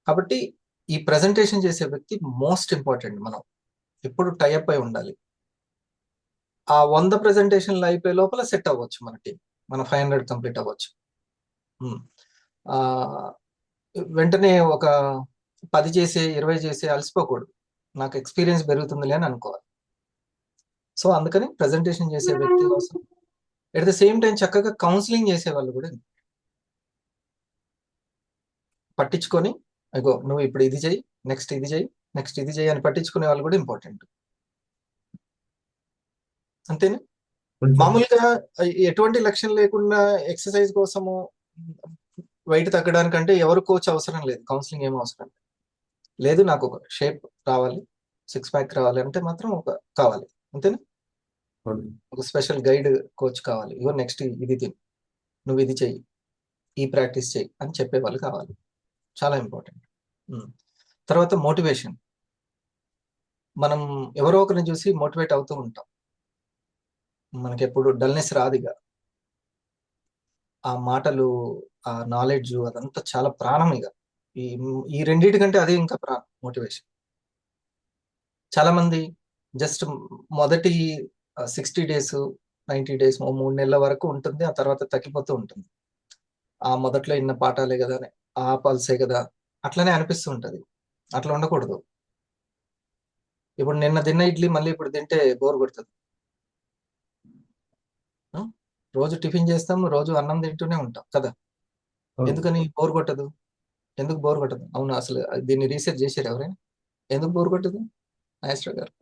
కాబట్టి ఈ ప్రెజెంటేషన్ చేసే వ్యక్తి మోస్ట్ ఇంపార్టెంట్. మనం ఎప్పుడు టైఅప్ అయి ఉండాలి. ఆ 100 ప్రెజెంటేషన్లు అయిపోయే లోపల సెట్ అవ్వచ్చు మన టీం, మన 500 కంప్లీట్ అవ్వచ్చు. ఆ, వెంటనే ఒక 10 చేసే 20 చేసే అలసిపోకూడదు, నాకు ఎక్స్పీరియన్స్ పెరుగుతుందిలే అని అనుకోవాలి. సో అందుకని ప్రెజెంటేషన్ చేసే వ్యక్తి కోసం, ఎట్ ద సేమ్ టైం చక్కగా కౌన్సిలింగ్ చేసే వాళ్ళు కూడా పట్టించుకొని, అగో నువ్వు ఇప్పుడు ఇది చెయ్యి, నెక్స్ట్ ఇది చెయ్యి, నెక్స్ట్ ఇది చెయ్యి అని పట్టించుకునే వాళ్ళు కూడా ఇంపార్టెంట్. అంతేనా? అవును సార్. మామూలుగా ఎటువంటి లక్ష్యం లేకుండా ఎక్సర్సైజ్ కోసము వెయిట్ తగ్గడానికంటే ఎవరు కోచ్ అవసరం లేదు, కౌన్సిలింగ్ ఏం అవసరం లేదు. నాకు ఒక షేప్ రావాలి, 6 ప్యాక్ రావాలి అంటే మాత్రం ఒక కావాలి, అంతేనా? అవును. ఒక స్పెషల్ గైడ్ కోచ్ కావాలి. ఇగో నెక్స్ట్ ఇది తిను, నువ్వు ఇది చెయ్యి, ఈ ప్రాక్టీస్ చెయ్యి అని చెప్పే వాళ్ళు కావాలి, చాలా ఇంపార్టెంట్. తర్వాత మోటివేషన్. మనం ఎవరో ఒకరిని చూసి మోటివేట్ అవుతూ ఉంటాం, మనకి ఎప్పుడు డల్నెస్ రాదుగా. ఆ మాటలు, ఆ నాలెడ్జ్, అదంతా చాలా ప్రాణం. ఇక ఈ ఈ రెండింటికంటే అదే ఇంకా ప్రాణం, మోటివేషన్. చాలా మంది జస్ట్ మొదటి 60 డేస్ 90 డేస్ 3 నెలల వరకు ఉంటుంది, ఆ తర్వాత తగ్గిపోతూ ఉంటుంది. ఆ మొదట్లో ఇన్న పాఠాలే కదా, ఆ పల్సే కదా, అట్లనే అనిపిస్తూ ఉంటది. అట్లా ఉండకూడదు. ఇప్పుడు నిన్న తిన్న ఇడ్లీ మళ్ళీ ఇప్పుడు తింటే బోర్ కొడుతుంది. రోజు టిఫిన్ చేస్తాం, రోజు అన్నం తింటూనే ఉంటాం కదా, అవును. ఎందుకని బోర్ కొట్టదు? ఎందుకు బోర్ కొట్టదు? అవును, అసలు దీన్ని రీసెర్చ్ చేశారు ఎవరైనా? ఎందుకు బోర్ కొట్టదు నాగేశ్వర గారు?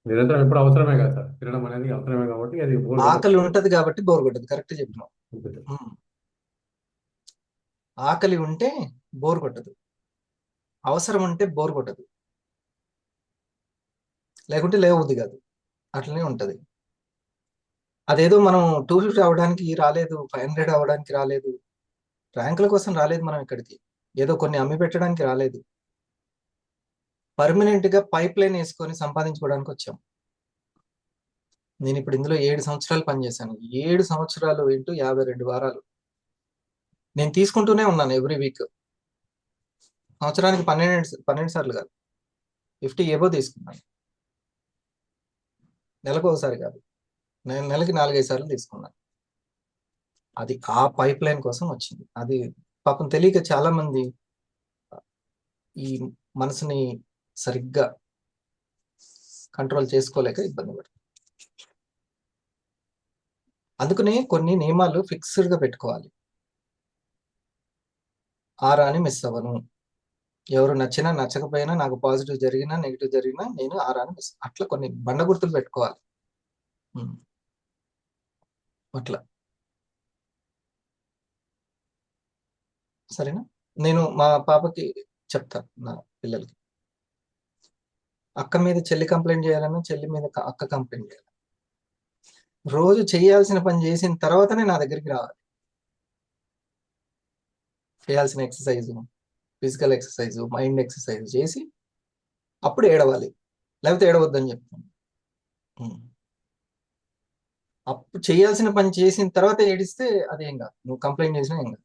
నిరంతరం ఎప్పుడు అవసరమే కదా సార్, తినడం అనేది అవసరమే కాబట్టి అది బోర్ ఆకలి ఉంటది కాబట్టి బోర్ కొట్టదు, కరెక్ట్ చెప్పినావు. కొట్టదు. ఉమ్. ఆకలి ఉంటే బోర్ కొట్టదు, అవసరం ఉంటే బోర్ కొట్టదు, లేకుంటే లేవబుద్ధి కాదు, అట్లనే ఉంటది. అదేదో మనం 250 అవ్వడానికి రాలేదు, 500 అవ్వడానికి రాలేదు, ర్యాంకుల కోసం రాలేదు మనం ఇక్కడికి, ఏదో కొన్ని అమ్మి పెట్టడానికి రాలేదు. పర్మనెంట్ గా పైప్ లైన్ వేసుకొని సంపాదించుకోవడానికి వచ్చాం. నేను ఇప్పుడు ఇందులో 7 సంవత్సరాలు పనిచేశాను. 7 సంవత్సరాలు ఇంటూ 52 వారాలు నేను తీసుకుంటూనే ఉన్నాను ఎవ్రీ వీక్. సంవత్సరానికి 12 సార్లు కాదు, 50 ఏవో తీసుకున్నాను. నెలకు ఒకసారి కాదు, నేను నెలకి 4-5 సార్లు తీసుకున్నాను. అది ఆ పైప్ లైన్ కోసం వచ్చింది. అది పాపం తెలియక చాలా మంది ఈ మనసుని సరిగ్గా కంట్రోల్ చేసుకోలేక ఇబ్బంది పడుతుంది. అందుకనే కొన్ని నియమాలు ఫిక్స్డ్ గా పెట్టుకోవాలి. ఆరాని మిస్ అవ్వను, ఎవరు నచ్చినా నచ్చకపోయినా, నాకు పాజిటివ్ జరిగినా నెగిటివ్ జరిగినా నేను ఆరాని మిస్, అట్లా కొన్ని బండ గుర్తులు పెట్టుకోవాలి. అట్లా సరేనా? నేను మా పాపకి చెప్తాను, నా పిల్లలకి, అక్క మీద చెల్లి కంప్లైంట్ చేయాలన్నా చెల్లి మీద అక్క కంప్లైంట్ చేయాలి. రోజు చేయాల్సిన పని చేసిన తర్వాతనే నా దగ్గరికి రావాలి. చేయాల్సిన exercise, physical exercise, mind exercise చేసి అప్పుడు ఏడవాలి, లేకపోతే ఏడవద్దని చెప్తాను. అప్పుడు చేయాల్సిన పని చేసిన తర్వాత ఏడిస్తే అదేం కాదు, నువ్వు కంప్లైంట్ చేసినా ఏం కాదు.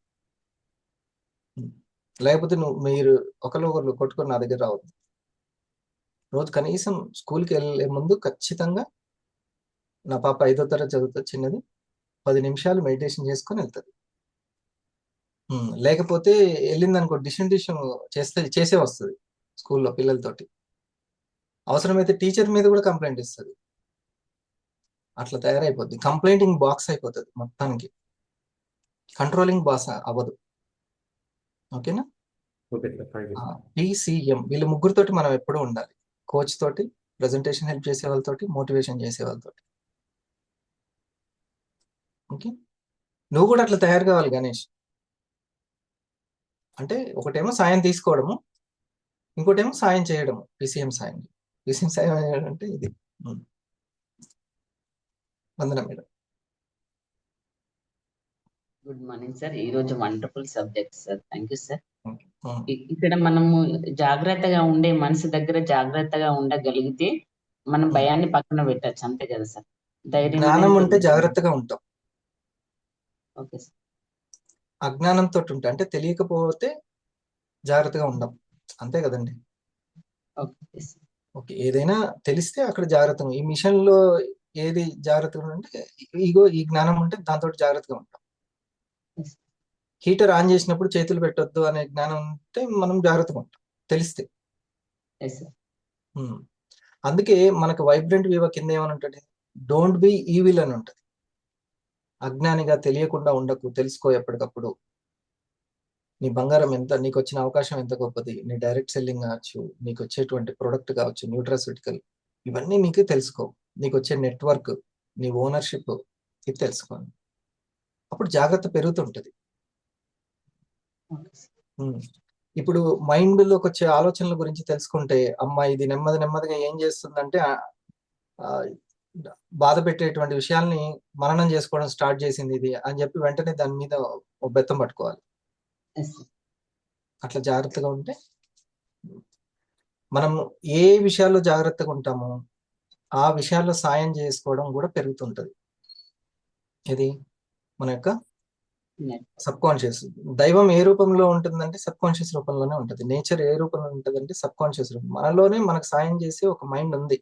లేకపోతే మీరు ఒకరు కొట్టుకొని నా దగ్గర రావద్దు. రోజు కనీసం స్కూల్కి వెళ్ళే ముందు ఖచ్చితంగా, నా పాప 5వ తరగతి చదువుతుంది, చిన్నది, 10 నిమిషాలు మెడిటేషన్ చేసుకొని వెళ్తుంది. లేకపోతే వెళ్ళింది అనుకో, డిషన్ చేసే వస్తుంది స్కూల్లో పిల్లలతోటి. అవసరమైతే టీచర్ మీద కూడా కంప్లైంట్ ఇస్తుంది. అట్లా తయారైపోద్ది, కంప్లైంటింగ్ బాక్స్ అయిపోతుంది మొత్తానికి, కంట్రోలింగ్ బాక్స్ అవ్వదు. ఓకేనా? Okay sir, thank you. PCM వీళ్ళ ముగ్గురితోటి మనం ఎప్పుడూ ఉండాలి. కోచ్ తోటి, ప్రెజెంటేషన్ హెల్ప్ చేసే వాళ్ళతోటి, మోటివేషన్ చేసే వాళ్ళతోటి. ఓకే, నువ్వు కూడా అట్లా తయారు కావాలి గణేష్. అంటే ఒకటేమో సాయం తీసుకోవడము, ఇంకోటేమో సాయం చేయడము. PCM సాయం అంటే ఇది. వందనం మేడం. Good morning sir. ఈ రోజు wonderful subject sir. Thank you sir. Um. ఇక్కడ మనము జాగ్రత్తగా ఉండే మనసు దగ్గర జాగ్రత్తగా ఉండగలిగితే మనం భయాన్ని పక్కన పెట్టచ్చు, అంతే కదా సార్? ధైర్యం జ్ఞానం అనేది ఉంటే పెరుగుతుంది. జాగ్రత్తగా ఉంటాం. Okay sir. అజ్ఞానంతో ఉంటే అంటే తెలియకపోతే జాగ్రత్తగా ఉండం, అంతే కదండి? Okay sir. ఓకే, ఏదైనా తెలిస్తే అక్కడ జాగ్రత్తగా, ఈ మిషన్ లో ఏది జాగ్రత్తగా ఉంటే ఈ జ్ఞానం ఉంటే దాంతో జాగ్రత్తగా ఉంటాం. Yes. హీటర్ ఆన్ చేసినప్పుడు చేతులు పెట్టొద్దు అనే జ్ఞానం ఉంటే మనం జాగ్రత్తగా ఉంటాం, తెలిస్తే. Yes, sir. అందుకే మనకు వైబ్రెంట్ వివో కింద ఏమని ఉంటుంది, డోంట్ బి ఈవిల్ అని ఉంటుంది. అజ్ఞానిగా తెలియకుండా ఉండకు, తెలుసుకో ఎప్పటికప్పుడు. నీ బంగారం ఎంత, నీకు వచ్చిన అవకాశం ఎంత గొప్పది, నీ డైరెక్ట్ సెల్లింగ్ కావచ్చు, నీకు వచ్చేటువంటి ప్రొడక్ట్ కావచ్చు, న్యూట్రాస్యూటికల్, ఇవన్నీ నీకు తెలుసుకో. నీకు వచ్చే నెట్వర్క్, నీ ఓనర్షిప్, ఇది తెలుసుకోండి. అప్పుడు జాగ్రత్త పెరుగుతుంటది. Okay, sir. ఇప్పుడు మైండ్ లోకి వచ్చే ఆలోచనల గురించి తెలుసుకుంటే, అమ్మ ఇది నెమ్మదిగా ఏం చేస్తుందంటే బాధ పెట్టేటువంటి విషయాల్ని మననం చేసుకోవడం స్టార్ట్ చేసింది ఇది అని చెప్పి వెంటనే దాని మీద ఒక బెత్తం పట్టుకోవాలి. Yes, sir. అట్లా జాగ్రత్తగా ఉంటే మనం ఏ విషయాల్లో జాగ్రత్తగా ఉంటామో ఆ విషయాల్లో సాయం చేసుకోవడం కూడా పెరుగుతుంటది. ఇది మన యొక్క Net. Sub conscious. దైవం ఏ రూపంలో ఉంటుందంటే సబ్ కాన్షియస్ రూపంలోనే ఉంటుంది. నేచర్ ఏ రూపంలో ఉంటుందంటే సబ్ కాన్షియస్ రూపం. మనలోనే మనకు సాయం చేసే ఒక మైండ్ ఉంది.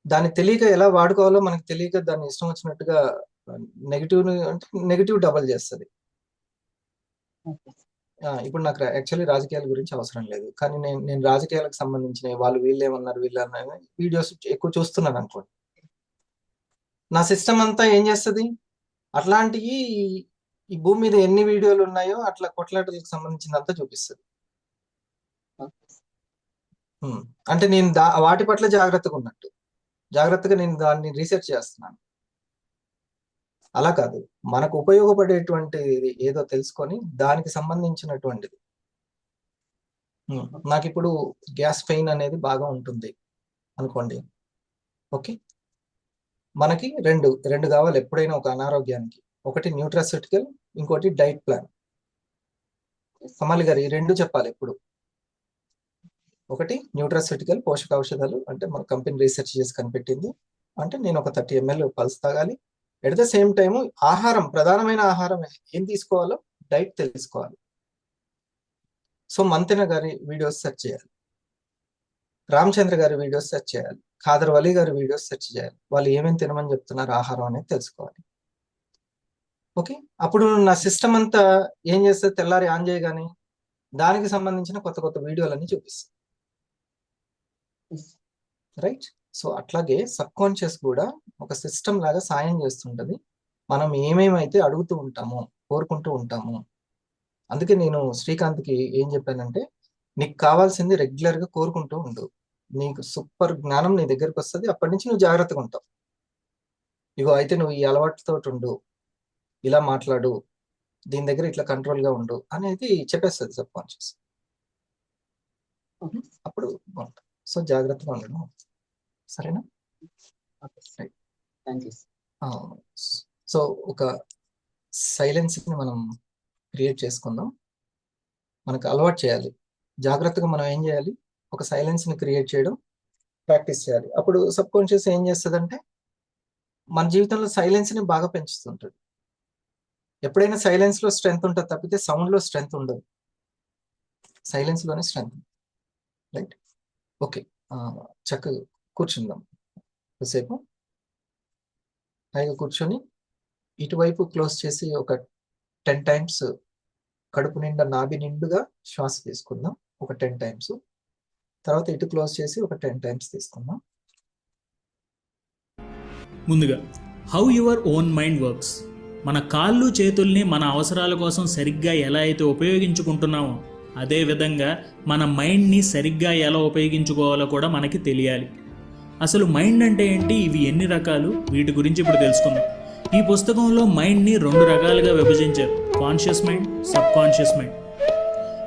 దాన్ని తెలియక ఎలా వాడుకోవాలో మనకు తెలియక దాన్ని ఇష్టం వచ్చినట్టుగా నెగిటివ్ అంటే నెగిటివ్ డబల్ చేస్తుంది. Okay, sir. ఇప్పుడు నాకు యాక్చువల్లీ రాజకీయాల గురించి అవసరం లేదు, కానీ నేను రాజకీయాలకు సంబంధించిన వాళ్ళు వీళ్ళు ఏమన్నారు వీడియోస్ ఎక్కువ చూస్తున్నాను అనుకోండి, నా సిస్టమ్ అంతా ఏం చేస్తుంది, అట్లాంటివి ఈ భూమి మీద ఎన్ని వీడియోలు ఉన్నాయో అట్లా కొట్లాటలకు సంబంధించినంతా చూపిస్తుంది. Okay, sir. అంటే నేను వాటి పట్ల జాగ్రత్తగా ఉన్నట్టు, జాగ్రత్తగా నేను దాన్ని రీసెర్చ్ చేస్తున్నాను. అలా కాదు, మనకు ఉపయోగపడేటువంటి ఏదో తెలుసుకొని దానికి సంబంధించినటువంటిది. నాకు ఇప్పుడు గ్యాస్ పెయిన్ అనేది బాగా ఉంటుంది అనుకోండి. ఓకే, మనకి రెండు కావాలి ఎప్పుడైనా ఒక అనారోగ్యానికి. ఒకటి న్యూట్రాస్యూటికల్, ఇంకోటి డైట్ ప్లాన్. కమల్ గారు ఈ రెండు చెప్పాలి ఎప్పుడు. ఒకటి న్యూట్రాస్యూటికల్, పోషక ఔషధాలు, అంటే మన కంపెనీ రీసెర్చ్ చేసి కనిపెట్టింది. అంటే నేను ఒక 30 ml పల్స్ తాగాలి. ఎట్ ద సేమ్ టైము ఆహారం, ప్రధానమైన ఆహారం ఏం తీసుకోవాలో డైట్ తెలుసుకోవాలి. సో మంతెన గారి వీడియోస్ సెర్చ్ చేయాలి, రామచంద్ర గారి వీడియోస్ సెర్చ్ చేయాలి, ఖాదర్ వలీ గారి వీడియోస్ సెర్చ్ చేయాలి. వాళ్ళు ఏమేమి తినమని చెప్తున్నారు ఆహారం అనేది తెలుసుకోవాలి. ఓకే, అప్పుడు నా సిస్టమ్ అంతా ఏం చేస్తుంది, తెల్లారి ఆన్ చేయగానే దానికి సంబంధించిన కొత్త వీడియోలన్నీ చూపిస్తుంది. Yes. రైట్. సో అట్లాగే సబ్ కాన్షియస్ కూడా ఒక సిస్టమ్ లాగా సాయం చేస్తుంటది. మనం ఏమేమైతే అడుగుతూ ఉంటామో, కోరుకుంటూ ఉంటామో. అందుకే నేను శ్రీకాంత్కి ఏం చెప్పానంటే, నీకు కావాల్సింది రెగ్యులర్ గా కోరుకుంటూ ఉండు, నీకు సూపర్ జ్ఞానం నీ దగ్గరకు వస్తుంది. అప్పటి నుంచి నువ్వు జాగ్రత్తగా ఉంటావు. ఇగో అయితే నువ్వు ఈ అలవాటుతో ఉండు, ఇలా మాట్లాడు, దీని దగ్గర ఇట్లా కంట్రోల్ గా ఉండు అనేది చెప్పేస్తుంది సబ్ కాన్షియస్. Okay. అప్పుడు బాగుంటుంది. సో జాగ్రత్తగా ఉండడం. సరేనా? Okay, sir. Thank you, sir. So ఒక సైలెన్స్ ని మనం క్రియేట్ చేసుకుందాం. మనకు అలవాటు చేయాలి. జాగ్రత్తగా మనం ఏం చేయాలి, ఒక సైలెన్స్ ని క్రియేట్ చేయడం ప్రాక్టీస్ చేయాలి. అప్పుడు సబ్ కాన్షియస్ ఏం చేస్తుందంటే మన జీవితంలో సైలెన్స్ ని బాగా పెంచుతుంటుంది. ఎప్పుడైనా సైలెన్స్ లో స్ట్రెంగ్త్ ఉంటుంది తప్పితే సౌండ్ లో స్ట్రెంగ్త్ ఉండదు. సైలెన్స్ లోనే స్ట్రెంగ్త్. రైట్. ఓకే, చక్కగా కూర్చుందాం. కొద్దిసేపు హాయిగా కూర్చొని ఇటువైపు క్లోజ్ చేసి ఒక 10 times కడుపు నిండా, నాభి నిండుగా శ్వాస తీసుకుందాం ఒక 10 times. తర్వాత ఇటు క్లోజ్ చేసి ఒక 10 times తీసుకుందాం. ముందుగా, how your own mind works. మన కాళ్ళు చేతుల్ని మన అవసరాల కోసం సరిగ్గా ఎలా అయితే ఉపయోగించుకుంటున్నామో అదేవిధంగా మన మైండ్ని సరిగ్గా ఎలా ఉపయోగించుకోవాలో కూడా మనకి తెలియాలి. అసలు మైండ్ అంటే ఏంటి, ఇవి ఎన్ని రకాలు, వీటి గురించి ఇప్పుడు తెలుసుకుందాం. ఈ పుస్తకంలో మైండ్ని 2 రకాలుగా విభజించారు, conscious mind, sub conscious mind.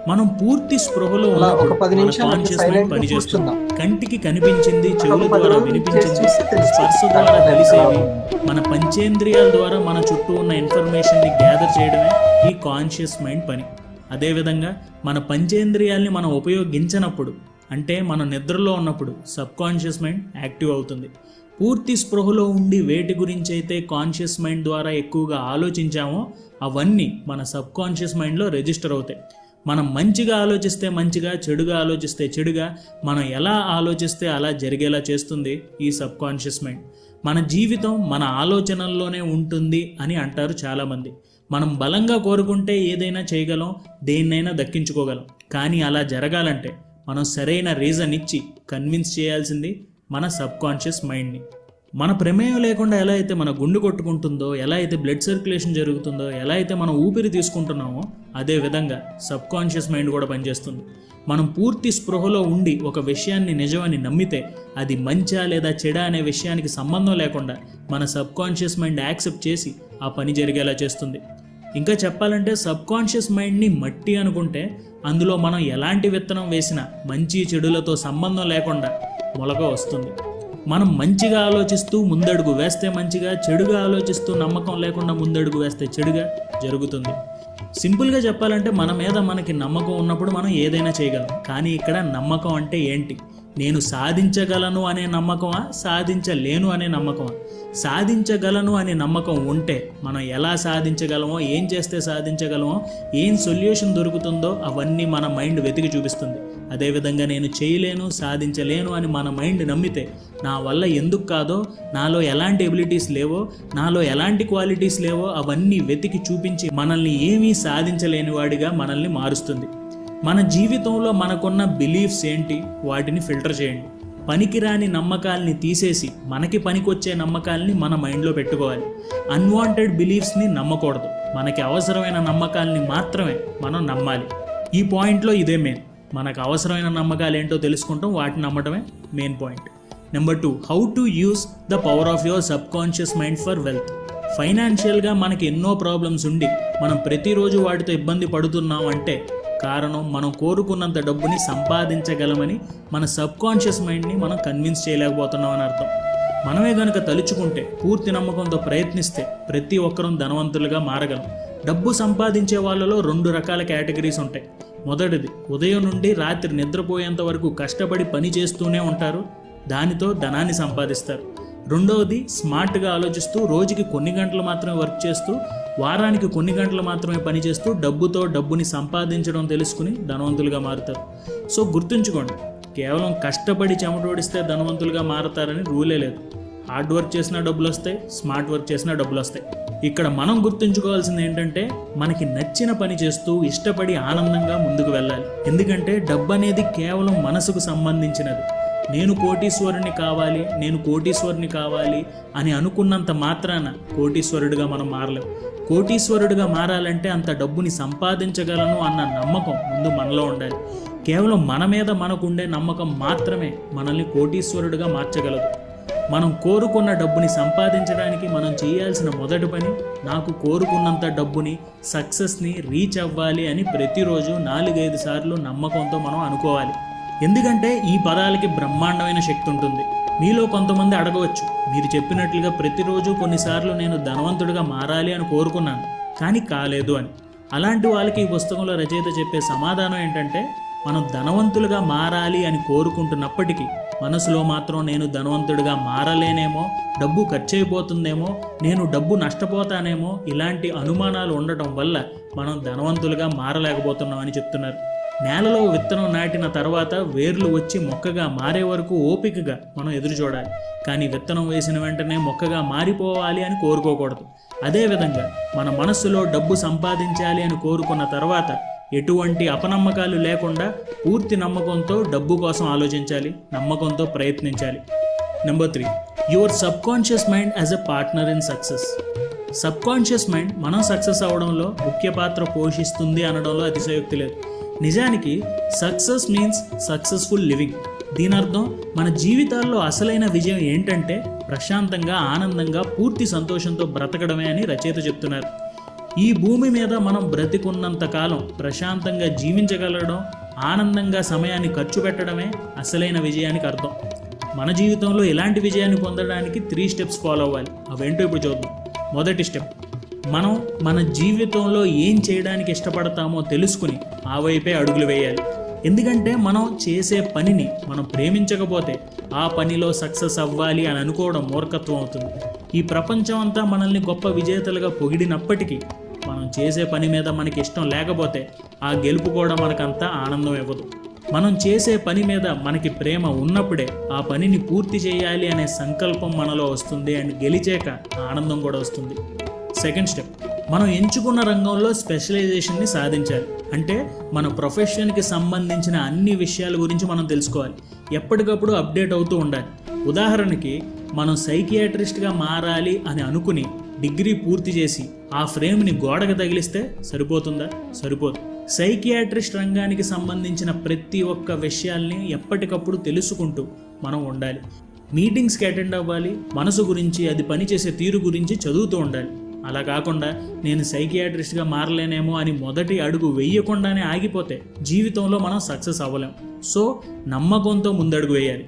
మనం పూర్తి స్పృహలో అలా ఉన్నప్పుడు ఒక 10 మన నిమిషాలు కాన్షియస్ silent మైండ్ గా పనిచేస్తుంది. కూర్చుందాం. కంటికి కనిపించింది, చెవుల ఒక 10 ద్వారా రోజులు వినిపించింది, చేసి చూస్తే స్పర్శ తెలుస్తుంది. ద్వారా దాంట్లో తెలిసేవి, ఎంత మన పంచేంద్రియాల ద్వారా మన చుట్టూ ఉన్న ఇన్ఫర్మేషన్ని గ్యాదర్ చేయడమే ఈ కాన్షియస్ మైండ్ పని. అదేవిధంగా మన పంచేంద్రియాల్ని మనం ఉపయోగించినప్పుడు, అంటే మనం నిద్రలో ఉన్నప్పుడు సబ్ కాన్షియస్ మైండ్ యాక్టివ్ అవుతుంది. పూర్తి స్పృహలో ఉండి వేటి గురించి అయితే కాన్షియస్ మైండ్ ద్వారా ఎక్కువగా ఆలోచించామో అవన్నీ మన సబ్ కాన్షియస్ మైండ్లో రిజిస్టర్ అవుతాయి. మనం మంచిగా ఆలోచిస్తే మంచిగా, చెడుగా ఆలోచిస్తే చెడుగా, మనం ఎలా ఆలోచిస్తే అలా జరిగేలా చేస్తుంది ఈ సబ్ కాన్షియస్ మైండ్. మన జీవితం మన ఆలోచనల్లోనే ఉంటుంది అని అంటారు చాలామంది. మనం బలంగా కోరుకుంటే ఏదైనా చేయగలం, దేన్నైనా దక్కించుకోగలం. కానీ అలా జరగాలంటే మనం సరైన రీజన్ ఇచ్చి కన్విన్స్ చేయాల్సింది మన సబ్ కాన్షియస్ మైండ్ని. మన ప్రమేయం లేకుండా ఎలా అయితే మన గుండె కొట్టుకుంటుందో, ఎలా అయితే బ్లడ్ సర్క్యులేషన్ జరుగుతుందో, ఎలా అయితే మనం ఊపిరి తీసుకుంటున్నామో అదే విధంగా సబ్ కాన్షియస్ మైండ్ కూడా పనిచేస్తుంది. మనం పూర్తి స్పృహలో ఉండి ఒక విషయాన్ని నిజమని నమ్మితే అది మంచా లేదా చెడా అనే విషయానికి సంబంధం లేకుండా మన సబ్ కాన్షియస్ మైండ్ యాక్సెప్ట్ చేసి ఆ పని జరిగేలా చేస్తుంది. ఇంకా చెప్పాలంటే సబ్ కాన్షియస్ మైండ్ని మట్టి అనుకుంటే అందులో మనం ఎలాంటి విత్తనం వేసినా మంచి చెడులతో సంబంధం లేకుండా మొలక వస్తుంది. మనం మంచిగా ఆలోచిస్తూ ముందడుగు వేస్తే మంచిగా, చెడుగా ఆలోచిస్తూ నమ్మకం లేకుండా ముందడుగు వేస్తే చెడుగా జరుగుతుంది. సింపుల్గా చెప్పాలంటే మన మీద మనకి నమ్మకం ఉన్నప్పుడు మనం ఏదైనా చేయగలం. కానీ ఇక్కడ నమ్మకం అంటే ఏంటి? నేను సాధించగలను అనే నమ్మకమా, సాధించలేను అనే నమ్మకమా? సాధించగలను అనే నమ్మకం ఉంటే మనం ఎలా సాధించగలమో, ఏం చేస్తే సాధించగలమో, ఏం సొల్యూషన్ దొరుకుతుందో అవన్నీ మన మైండ్ వెతికి చూపిస్తుంది. అదేవిధంగా నేను చేయలేను, సాధించలేను అని మన మైండ్ నమ్మితే నా వల్ల ఎందుకు కాదో, నాలో ఎలాంటి ఎబిలిటీస్ లేవో, నాలో ఎలాంటి క్వాలిటీస్ లేవో అవన్నీ వెతికి చూపించి మనల్ని ఏమీ సాధించలేని వాడిగా మనల్ని మారుస్తుంది. మన జీవితంలో మనకున్న బిలీఫ్స్ ఏంటి, వాటిని ఫిల్టర్ చేయండి. పనికిరాని నమ్మకాల్ని తీసేసి మనకి పనికొచ్చే నమ్మకాల్ని మన మైండ్లో పెట్టుకోవాలి. అన్వాంటెడ్ బిలీఫ్స్ని నమ్మకూడదు. మనకి అవసరమైన నమ్మకాల్ని మాత్రమే మనం నమ్మాలి. ఈ పాయింట్లో ఇదే మెయిన్. మనకు అవసరమైన నమ్మకాలు ఏంటో తెలుసుకుంటాం, వాటిని నమ్మటమే main point. Number 2, how to use the power of your subconscious mind for wealth. ఫైనాన్షియల్గా మనకి ఎన్నో ప్రాబ్లమ్స్ ఉండి మనం ప్రతిరోజు వాటితో ఇబ్బంది పడుతున్నాం అంటే కారణం మనం కోరుకున్నంత డబ్బుని సంపాదించగలమని మన సబ్ కాన్షియస్ మైండ్ని మనం కన్విన్స్ చేయలేకపోతున్నాం అని అర్థం. మనమే గనుక తలుచుకుంటే, పూర్తి నమ్మకంతో ప్రయత్నిస్తే ప్రతి ఒక్కరూ ధనవంతులుగా మారగలం. డబ్బు సంపాదించే వాళ్ళలో 2 రకాల కేటగిరీస్ ఉంటాయి. మొదటిది, ఉదయం నుండి రాత్రి నిద్రపోయేంత వరకు కష్టపడి పని చేస్తూనే ఉంటారు, దానితో ధనాన్ని సంపాదిస్తారు. రెండవది, స్మార్ట్గా ఆలోచిస్తూ రోజుకి కొన్ని గంటలు మాత్రమే వర్క్ చేస్తూ, వారానికి కొన్ని గంటలు మాత్రమే పనిచేస్తూ డబ్బుని సంపాదించడం తెలుసుకుని ధనవంతులుగా మారుతారు. సో గుర్తుంచుకోండి, కేవలం కష్టపడి చెమటోడిస్తే ధనవంతులుగా మారతారని రూలే లేదు. హార్డ్ వర్క్ చేసినా డబ్బులు వస్తాయి, స్మార్ట్ వర్క్ చేసినా డబ్బులు వస్తాయి. ఇక్కడ మనం గుర్తుంచుకోవాల్సింది ఏంటంటే మనకి నచ్చిన పని చేస్తూ ఇష్టపడి ఆనందంగా ముందుకు వెళ్ళాలి. ఎందుకంటే డబ్బు అనేది కేవలం మనసుకు సంబంధించినది. నేను కోటీశ్వరుని కావాలి అని అనుకున్నంత మాత్రాన కోటీశ్వరుడిగా మనం మారలేం. కోటీశ్వరుడిగా మారాలంటే అంత డబ్బుని సంపాదించగలను అన్న నమ్మకం ముందు మనలో ఉండాలి. కేవలం మన మీద మనకుండే నమ్మకం మాత్రమే మనల్ని కోటీశ్వరుడిగా మార్చగలదు. మనం కోరుకున్న డబ్బుని సంపాదించడానికి మనం చేయాల్సిన మొదటి పని, నాకు కోరుకున్నంత డబ్బుని, సక్సెస్ని రీచ్ అవ్వాలి అని ప్రతిరోజు 4-5 సార్లు నమ్మకంతో మనం అనుకోవాలి. ఎందుకంటే ఈ పదాలకి బ్రహ్మాండమైన శక్తి ఉంటుంది. మీలో కొంతమంది అడగవచ్చు, మీరు చెప్పినట్లుగా ప్రతిరోజు కొన్నిసార్లు నేను ధనవంతుడిగా మారాలి అని కోరుకున్నాను కానీ కాలేదు అని. అలాంటి వాళ్ళకి ఈ పుస్తకంలో రచయిత చెప్పే సమాధానం ఏంటంటే, మనం ధనవంతులుగా మారాలి అని కోరుకుంటున్నప్పటికీ మనసులో మాత్రం నేను ధనవంతుడిగా మారలేనేమో, డబ్బు ఖర్చు అయిపోతుందేమో, నేను డబ్బు నష్టపోతానేమో, ఇలాంటి అనుమానాలు ఉండటం వల్ల మనం ధనవంతులుగా మారలేకపోతున్నాం అని చెప్తున్నారు. నేలలో విత్తనం నాటిన తర్వాత వేర్లు వచ్చి మొక్కగా మారే వరకు ఓపికగా మనం ఎదురు చూడాలి. కానీ విత్తనం వేసిన వెంటనే మొక్కగా మారిపోవాలి అని కోరుకోకూడదు. అదేవిధంగా మన మనస్సులో డబ్బు సంపాదించాలి అని కోరుకున్న తర్వాత ఎటువంటి అపనమ్మకాలు లేకుండా పూర్తి నమ్మకంతో డబ్బు కోసం ఆలోచించాలి, నమ్మకంతో ప్రయత్నించాలి. Number 3, your subconscious mind as a partner in success. Sub conscious mind మనం సక్సెస్ అవడంలో ముఖ్య పాత్ర పోషిస్తుంది అనడంలో అతిశయోక్తి లేదు. నిజానికి సక్సెస్ మీన్స్ సక్సెస్ఫుల్ లివింగ్. దీని అర్థం మన జీవితాల్లో అసలైన విజయం ఏంటంటే ప్రశాంతంగా, ఆనందంగా, పూర్తి సంతోషంతో బ్రతకడమే అని రచయిత చెప్తున్నారు. ఈ భూమి మీద మనం బ్రతికున్నంత కాలం ప్రశాంతంగా జీవించగలగడం, ఆనందంగా సమయాన్ని ఖర్చు పెట్టడమే అసలైన విజయానికి అర్థం. మన జీవితంలో ఇలాంటి విజయాన్ని పొందడానికి 3 స్టెప్స్ ఫాలో అవ్వాలి. అవేంటో ఇప్పుడు చూద్దాం. మొదటి స్టెప్, మనం మన జీవితంలో ఏం చేయడానికి ఇష్టపడతామో తెలుసుకుని ఆ వైపే అడుగులు వేయాలి. ఎందుకంటే మనం చేసే పనిని మనం ప్రేమించకపోతే ఆ పనిలో సక్సెస్ అవ్వాలి అని అనుకోవడం మూర్ఖత్వం అవుతుంది. ఈ ప్రపంచం అంతా మనల్ని గొప్ప విజేతలుగా పొగిడినప్పటికీ మనం చేసే పని మీద మనకి ఇష్టం లేకపోతే ఆ గెలుపు కూడా మనకంతా ఆనందం ఇవ్వదు. మనం చేసే పని మీద మనకి ప్రేమ ఉన్నప్పుడే ఆ పనిని పూర్తి చేయాలి అనే సంకల్పం మనలో వస్తుంది. అండ్ గెలిచాక ఆనందం కూడా వస్తుంది. సెకండ్ స్టెప్, మనం ఎంచుకున్న రంగంలో స్పెషలైజేషన్ని సాధించాలి. అంటే మన ప్రొఫెషన్కి సంబంధించిన అన్ని విషయాల గురించి మనం తెలుసుకోవాలి. ఎప్పటికప్పుడు అప్డేట్ అవుతూ ఉండాలి. ఉదాహరణకి మనం సైకియాట్రిస్ట్గా మారాలి అని అనుకుని డిగ్రీ పూర్తి చేసి ఆ ఫ్రేమ్ని గోడకు తగిలిస్తే సరిపోతుందా? సరిపోదు. సైకియాట్రిస్ట్ రంగానికి సంబంధించిన ప్రతి ఒక్క విషయాల్ని ఎప్పటికప్పుడు తెలుసుకుంటూ మనం ఉండాలి. మీటింగ్స్కి అటెండ్ అవ్వాలి. మనసు గురించి, అది పనిచేసే తీరు గురించి చదువుతూ ఉండాలి. అలా కాకుండా నేను సైకియాట్రిస్ట్గా మారలేనేమో అని మొదటి అడుగు వేయకుండానే ఆగిపోతే జీవితంలో మనం సక్సెస్ అవ్వలేం. సో నమ్మకంతో ముందడుగు వేయాలి.